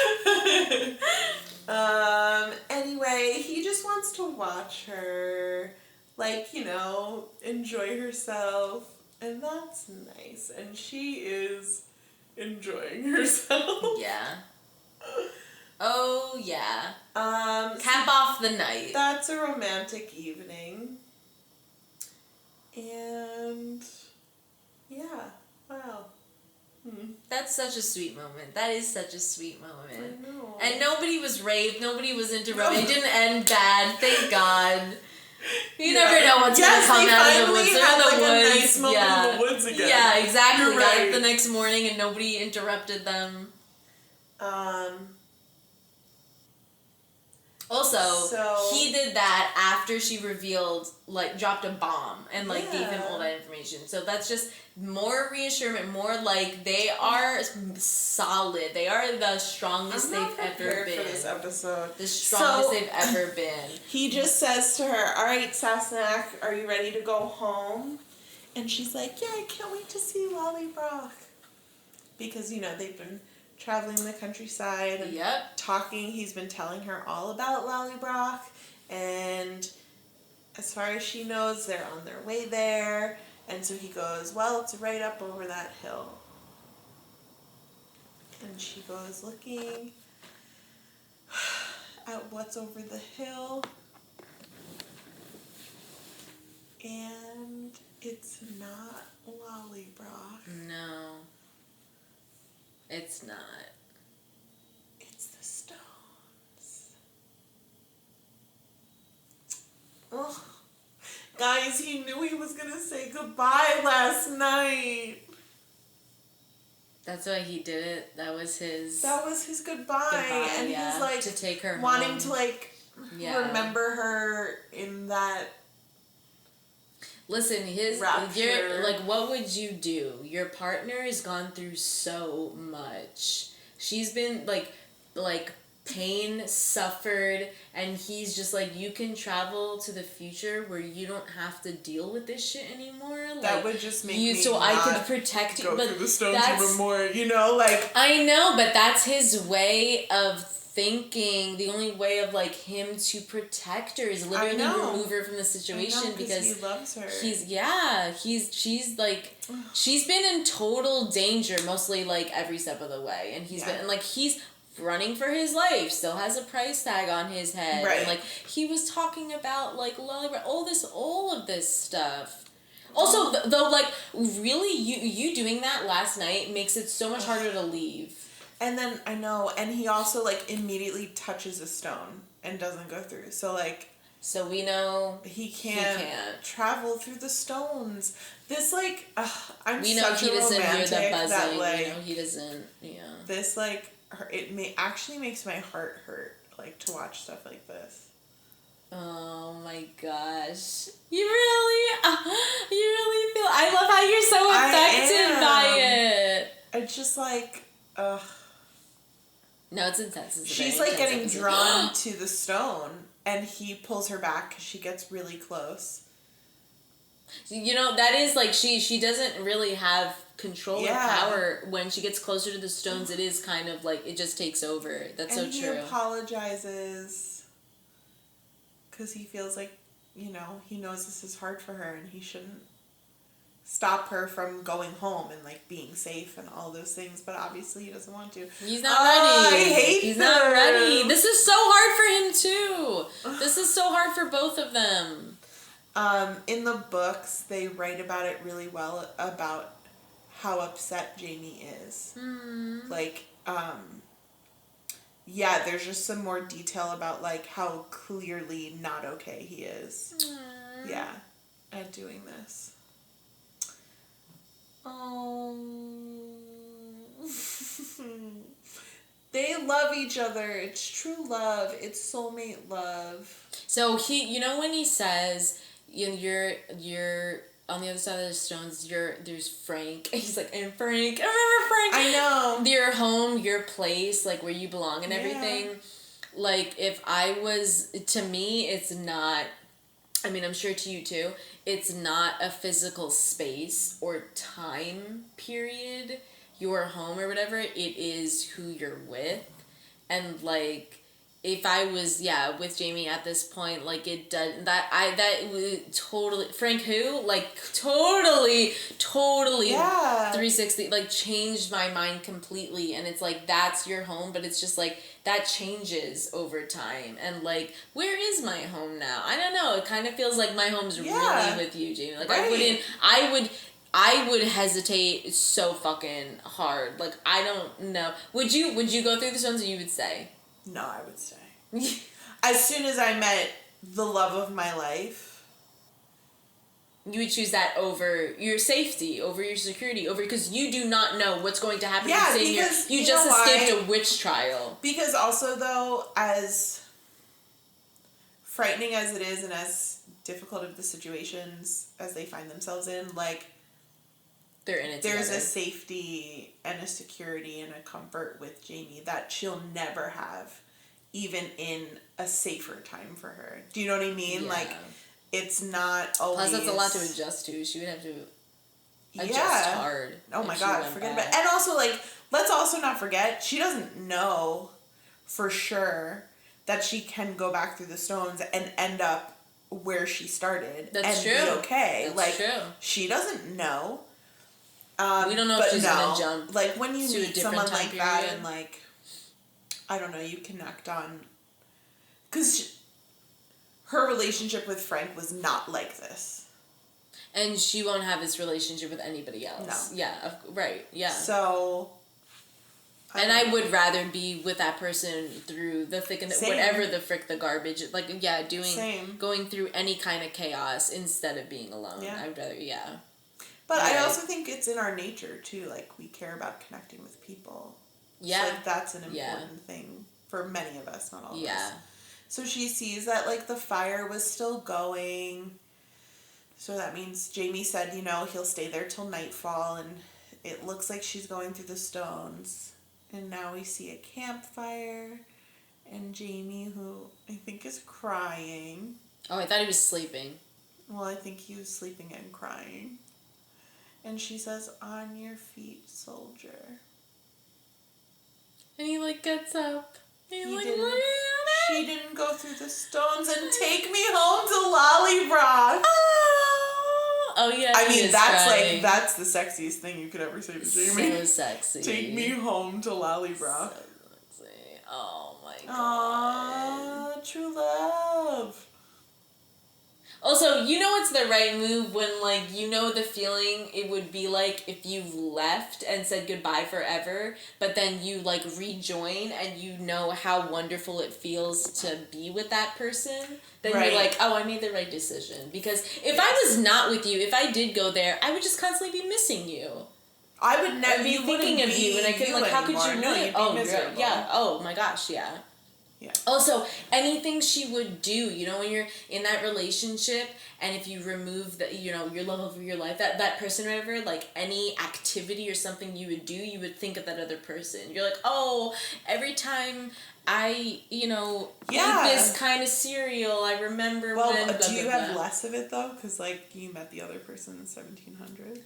Speaker 1: Anyway, he just wants to watch her, like, you know, enjoy herself, and that's nice. And she is enjoying herself.
Speaker 2: Yeah. Oh yeah. Cap off the night.
Speaker 1: That's a romantic evening. And yeah, wow.
Speaker 2: That's such a sweet moment. That is such a sweet moment.
Speaker 1: I know.
Speaker 2: And nobody was raped. Nobody was interrupted. It didn't end bad. Thank God. You never know what's gonna come out of the woods. They're in the woods.
Speaker 1: A nice moment in the woods again.
Speaker 2: Yeah, exactly.
Speaker 1: You're
Speaker 2: Got
Speaker 1: right.
Speaker 2: up the next morning and nobody interrupted them. Also, he did that after she revealed, like, dropped a bomb and, like, gave him all that information. So that's just more reassurance, more, like, they are solid. They are the strongest they've ever been.
Speaker 1: For this episode.
Speaker 2: The strongest they've ever been.
Speaker 1: He just says to her, all right, Sassenach, are you ready to go home? And she's like, yeah, I can't wait to see Lolly Brock. Because, you know, they've been traveling the countryside and talking. He's been telling her all about Lollybrock, and as far as she knows, they're on their way there. And so he goes, well, it's right up over that hill. And she goes looking at what's over the hill, and it's not Lollybrock.
Speaker 2: No. It's not.
Speaker 1: It's the stones. Oh. Guys, he knew he was gonna say goodbye last night.
Speaker 2: That's why he did it. That was his
Speaker 1: goodbye. And
Speaker 2: yeah,
Speaker 1: he's like
Speaker 2: to take her
Speaker 1: wanting
Speaker 2: home.
Speaker 1: to like remember her in that.
Speaker 2: Listen,
Speaker 1: rapture.
Speaker 2: like, what would you do? Your partner has gone through so much. She's been like pain, suffered, and he's just like, you can travel to the future where you don't have to deal with this shit anymore. Like,
Speaker 1: that would just make me
Speaker 2: so I could protect you.
Speaker 1: Go
Speaker 2: but
Speaker 1: through the stones
Speaker 2: that's,
Speaker 1: even more, you know, like.
Speaker 2: I know, but that's his way of thinking. The only way of like him to protect her is literally remove her from the situation because
Speaker 1: he loves her.
Speaker 2: She's like, she's been in total danger mostly like every step of the way, and he's been, and like he's running for his life, still has a price tag on his head,
Speaker 1: right?
Speaker 2: And like he was talking about like all of this stuff. Also, though, like really, you doing that last night makes it so much harder to leave.
Speaker 1: And then I know, and he also like immediately touches a stone and doesn't go through. So like,
Speaker 2: so we know
Speaker 1: he can't travel through the stones. This like, I'm
Speaker 2: we know
Speaker 1: such
Speaker 2: he
Speaker 1: a
Speaker 2: doesn't hear
Speaker 1: romantic
Speaker 2: the buzzing.
Speaker 1: that like
Speaker 2: We know he doesn't. Yeah.
Speaker 1: This like actually makes my heart hurt like to watch stuff like this.
Speaker 2: Oh my gosh. You really feel, I love how you're so affected by it.
Speaker 1: It's just like,
Speaker 2: no, it's intense.
Speaker 1: She's like getting drawn to the stone and he pulls her back because she gets really close.
Speaker 2: You know, that is like, she doesn't really have control or power. When she gets closer to the stones, it is kind of like, it just takes over. That's so true.
Speaker 1: And he apologizes because he feels like, you know, he knows this is hard for her and he shouldn't stop her from going home and like being safe and all those things, but obviously he doesn't want to.
Speaker 2: He's not ready.
Speaker 1: I hate
Speaker 2: He's not ready. This is so hard for him too. This is so hard for both of them.
Speaker 1: In the books, they write about it really well about how upset Jamie is.
Speaker 2: Mm.
Speaker 1: Like, yeah, there's just some more detail about like how clearly not okay he is.
Speaker 2: Mm.
Speaker 1: Yeah, at doing this. Oh. They love each other. It's true love. It's soulmate love.
Speaker 2: So he, you know, when he says, you know, you're on the other side of the stones, there's Frank. He's like, I'm Frank. I remember Frank.
Speaker 1: I know.
Speaker 2: Your home, your place, like where you belong and everything. Like if I was, to me, it's not, I mean, I'm sure to you too, it's not a physical space or time period, your home or whatever. It is who you're with. And like, if I was, with Jamie at this point, like it does, that would totally, Frank who? Like totally 360, like changed my mind completely. And it's like, that's your home, but it's just like, that changes over time. And like, where is my home now? I don't know. It kind of feels like my home's really with you, Jamie. Like I would hesitate so fucking hard. Like, I don't know. Would you go through the stones, or you would stay?
Speaker 1: No, I would stay. As soon as I met the love of my life,
Speaker 2: you would choose that over your safety, over your security, over, because you do not know what's going to happen.
Speaker 1: Yeah,
Speaker 2: here.
Speaker 1: because
Speaker 2: you just escaped a witch trial.
Speaker 1: Because also though, as frightening as it is and as difficult of the situations as they find themselves in, like,
Speaker 2: they're in it
Speaker 1: there's
Speaker 2: together.
Speaker 1: a safety and a security and a comfort with Jamie that she'll never have, even in a safer time for her. Do you know what I mean? Yeah. Like, it's not always...
Speaker 2: Plus, that's a lot to adjust to. She would have to adjust hard.
Speaker 1: Oh my God, forget about it. And also, like, let's also not forget, she doesn't know for sure that she can go back through the stones and end up where she started.
Speaker 2: That's true.
Speaker 1: Be okay.
Speaker 2: That's
Speaker 1: like,
Speaker 2: true.
Speaker 1: She doesn't know.
Speaker 2: We don't know if she's gonna jump.
Speaker 1: Like, when you
Speaker 2: to
Speaker 1: meet someone like that and, like, I don't know, you connect on... Because her relationship with Frank was not like this.
Speaker 2: And she won't have this relationship with anybody else.
Speaker 1: No.
Speaker 2: Yeah, right, yeah.
Speaker 1: So,
Speaker 2: And I would rather be with that person through the thick and the, whatever the frick the garbage, like, going through any kind of chaos instead of being alone. Yeah. I would rather,
Speaker 1: But I also think it's in our nature, too. Like, we care about connecting with people. Yeah. So, like, that's an important thing for many of us, not all of us. Yeah. So she sees that, like, the fire was still going. So that means Jamie said, you know, he'll stay there till nightfall, and it looks like she's going through the stones. And now we see a campfire, and Jamie, who I think is crying.
Speaker 2: Oh, I thought he was sleeping.
Speaker 1: Well, I think he was sleeping and crying. And she says, "On your feet, soldier."
Speaker 2: And he, like, gets up. She
Speaker 1: didn't go through the stones and take me home to Lollybrock.
Speaker 2: Oh yeah.
Speaker 1: I mean, that's the sexiest thing you could ever say to Jamie.
Speaker 2: So sexy.
Speaker 1: Take me home to Lollybrock.
Speaker 2: So sexy. Oh my god.
Speaker 1: Aww, true love.
Speaker 2: Also, you know it's the right move when, like, you know the feeling it would be like if you left and said goodbye forever, but then you, like, rejoin and you know how wonderful it feels to be with that person. Then you're like, oh, I made the right decision. Because if I was not with you, if I did go there, I would just constantly be missing you.
Speaker 1: I would never
Speaker 2: be thinking of you, and I couldn't, like, how could you know? Yeah. Oh my gosh, yeah.
Speaker 1: Yeah.
Speaker 2: Also, anything she would do, you know, when you're in that relationship, and if you remove the, you know, your love of your life, that person or whatever, like, any activity or something you would do, you would think of that other person. You're like, oh, every time I, you know, eat this kind of cereal, I remember when...
Speaker 1: Well, do you have less of it, though? Because, like, you met the other person in the 1700s.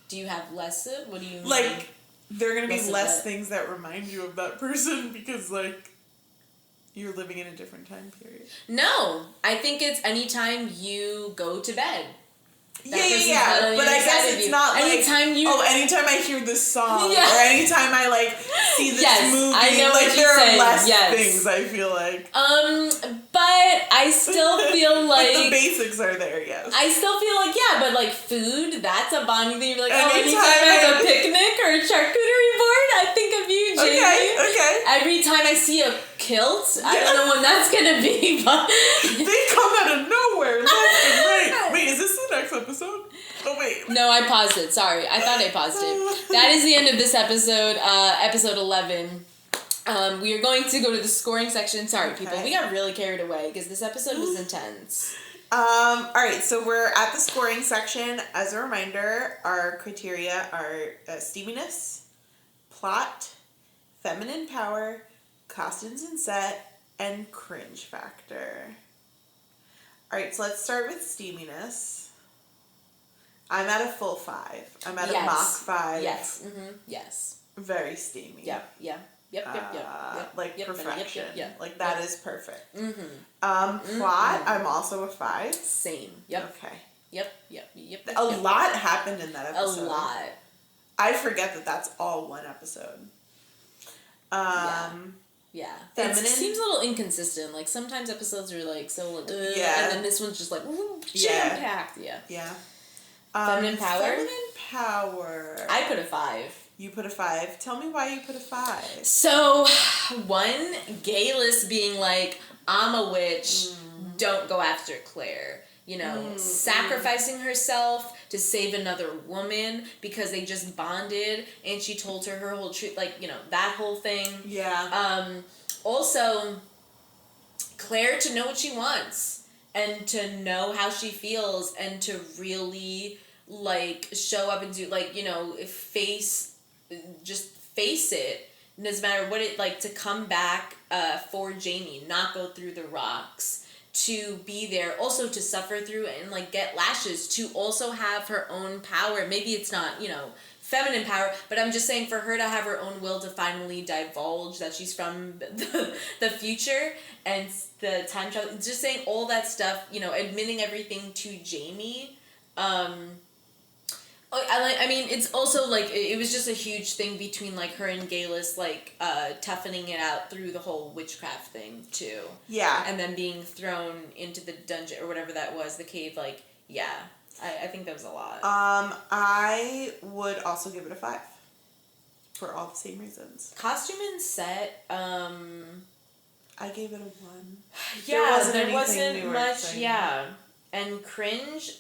Speaker 2: Do you have less of? What do you mean?
Speaker 1: Like, there are going to be less things that remind you of that person because, like... You're living in a different time period.
Speaker 2: No, I think it's anytime you go to bed.
Speaker 1: But I guess it's not like anytime I hear this song or anytime I like see this movie. I know like there are less things I feel like.
Speaker 2: But I still feel like
Speaker 1: the basics are there. Yes.
Speaker 2: I still feel like but like food, that's a bonding thing. You're like, anytime I have a picnic or a charcuterie board, I think of you, Jamie.
Speaker 1: Okay.
Speaker 2: Every time I see a kilt, I don't know when that's gonna be, but
Speaker 1: they come out of nowhere left and right. Wait, is this the next episode? Oh wait.
Speaker 2: No, I paused it. Sorry, I thought I paused it. That is the end of this episode. Episode 11. We are going to go to the scoring section. Sorry, people. We got really carried away because this episode was intense.
Speaker 1: Alright, so we're at the scoring section. As a reminder, our criteria are steaminess, plot, feminine power, costumes and set, and cringe factor. Alright, so let's start with steaminess. I'm at a full 5. I'm at a mock 5.
Speaker 2: Yes. Mm-hmm. Yes.
Speaker 1: Very steamy.
Speaker 2: Yep.
Speaker 1: Like perfection. Like that is perfect.
Speaker 2: Mm-hmm.
Speaker 1: Plot, I'm also a 5.
Speaker 2: Same. Yep.
Speaker 1: Okay.
Speaker 2: Yep.
Speaker 1: A lot happened in that episode.
Speaker 2: A lot.
Speaker 1: I forget that that's all one episode.
Speaker 2: Yeah.
Speaker 1: Feminine.
Speaker 2: It seems a little inconsistent. Like, sometimes episodes are, like, so, like, and then this one's just, like, jam-packed. Yeah. Feminine power?
Speaker 1: Feminine power.
Speaker 2: I put a 5.
Speaker 1: You put a 5. Tell me why you put a 5.
Speaker 2: So, one, Geillis being like, I'm a witch, don't go after Claire. You know, sacrificing herself to save another woman because they just bonded and she told her whole truth. Like, you know, that whole thing.
Speaker 1: Yeah.
Speaker 2: Also, Claire to know what she wants and to know how she feels and to really, like, show up and do, like, you know, face it. Doesn't matter what it, like, to come back for Jamie, not go through the rocks. To be there, also to suffer through and, like, get lashes, to also have her own power. Maybe it's not, you know, feminine power, but I'm just saying for her to have her own will to finally divulge that she's from the future and the time travel, just saying all that stuff, you know, admitting everything to Jamie. I mean, it's also, like, it was just a huge thing between, like, her and Geillis, like, toughening it out through the whole witchcraft thing, too.
Speaker 1: Yeah.
Speaker 2: And then being thrown into the dungeon, or whatever that was, the cave, like, yeah. I think that was a lot.
Speaker 1: I would also give it a 5. for all the same reasons.
Speaker 2: Costume and set,
Speaker 1: I gave it a 1.
Speaker 2: yeah, there
Speaker 1: anything
Speaker 2: wasn't
Speaker 1: new or
Speaker 2: much,
Speaker 1: exciting.
Speaker 2: yeah. And cringe,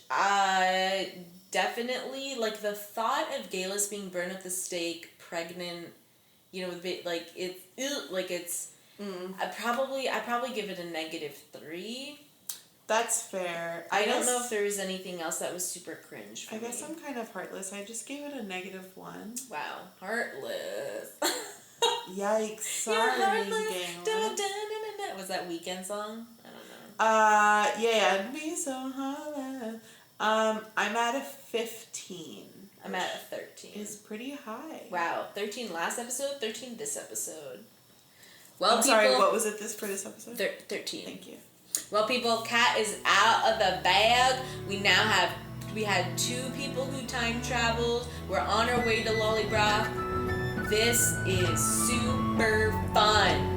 Speaker 2: definitely, like, the thought of Geillis being burned at the stake, pregnant, you know, like, it's, I probably give it a -3.
Speaker 1: That's fair.
Speaker 2: I don't know if there was anything else that was super cringe for
Speaker 1: I guess
Speaker 2: me.
Speaker 1: I'm kind of heartless. I just gave it a -1.
Speaker 2: Wow, heartless.
Speaker 1: Yikes. Sorry,
Speaker 2: You're heartless.
Speaker 1: Galen.
Speaker 2: Da-da-da-da-da-da. Was that Weekend song? I don't know.
Speaker 1: Yeah, I'd be so heartless. I'm at a 15.
Speaker 2: I'm at a 13.
Speaker 1: Is pretty high.
Speaker 2: Wow, 13 last episode, 13 this episode. Well,
Speaker 1: I'm sorry, what was it for this episode?
Speaker 2: 13.
Speaker 1: Thank you.
Speaker 2: Well, people, Kat is out of the bag. We had 2 people who time traveled. We're on our way to Lollybrock. This is super fun.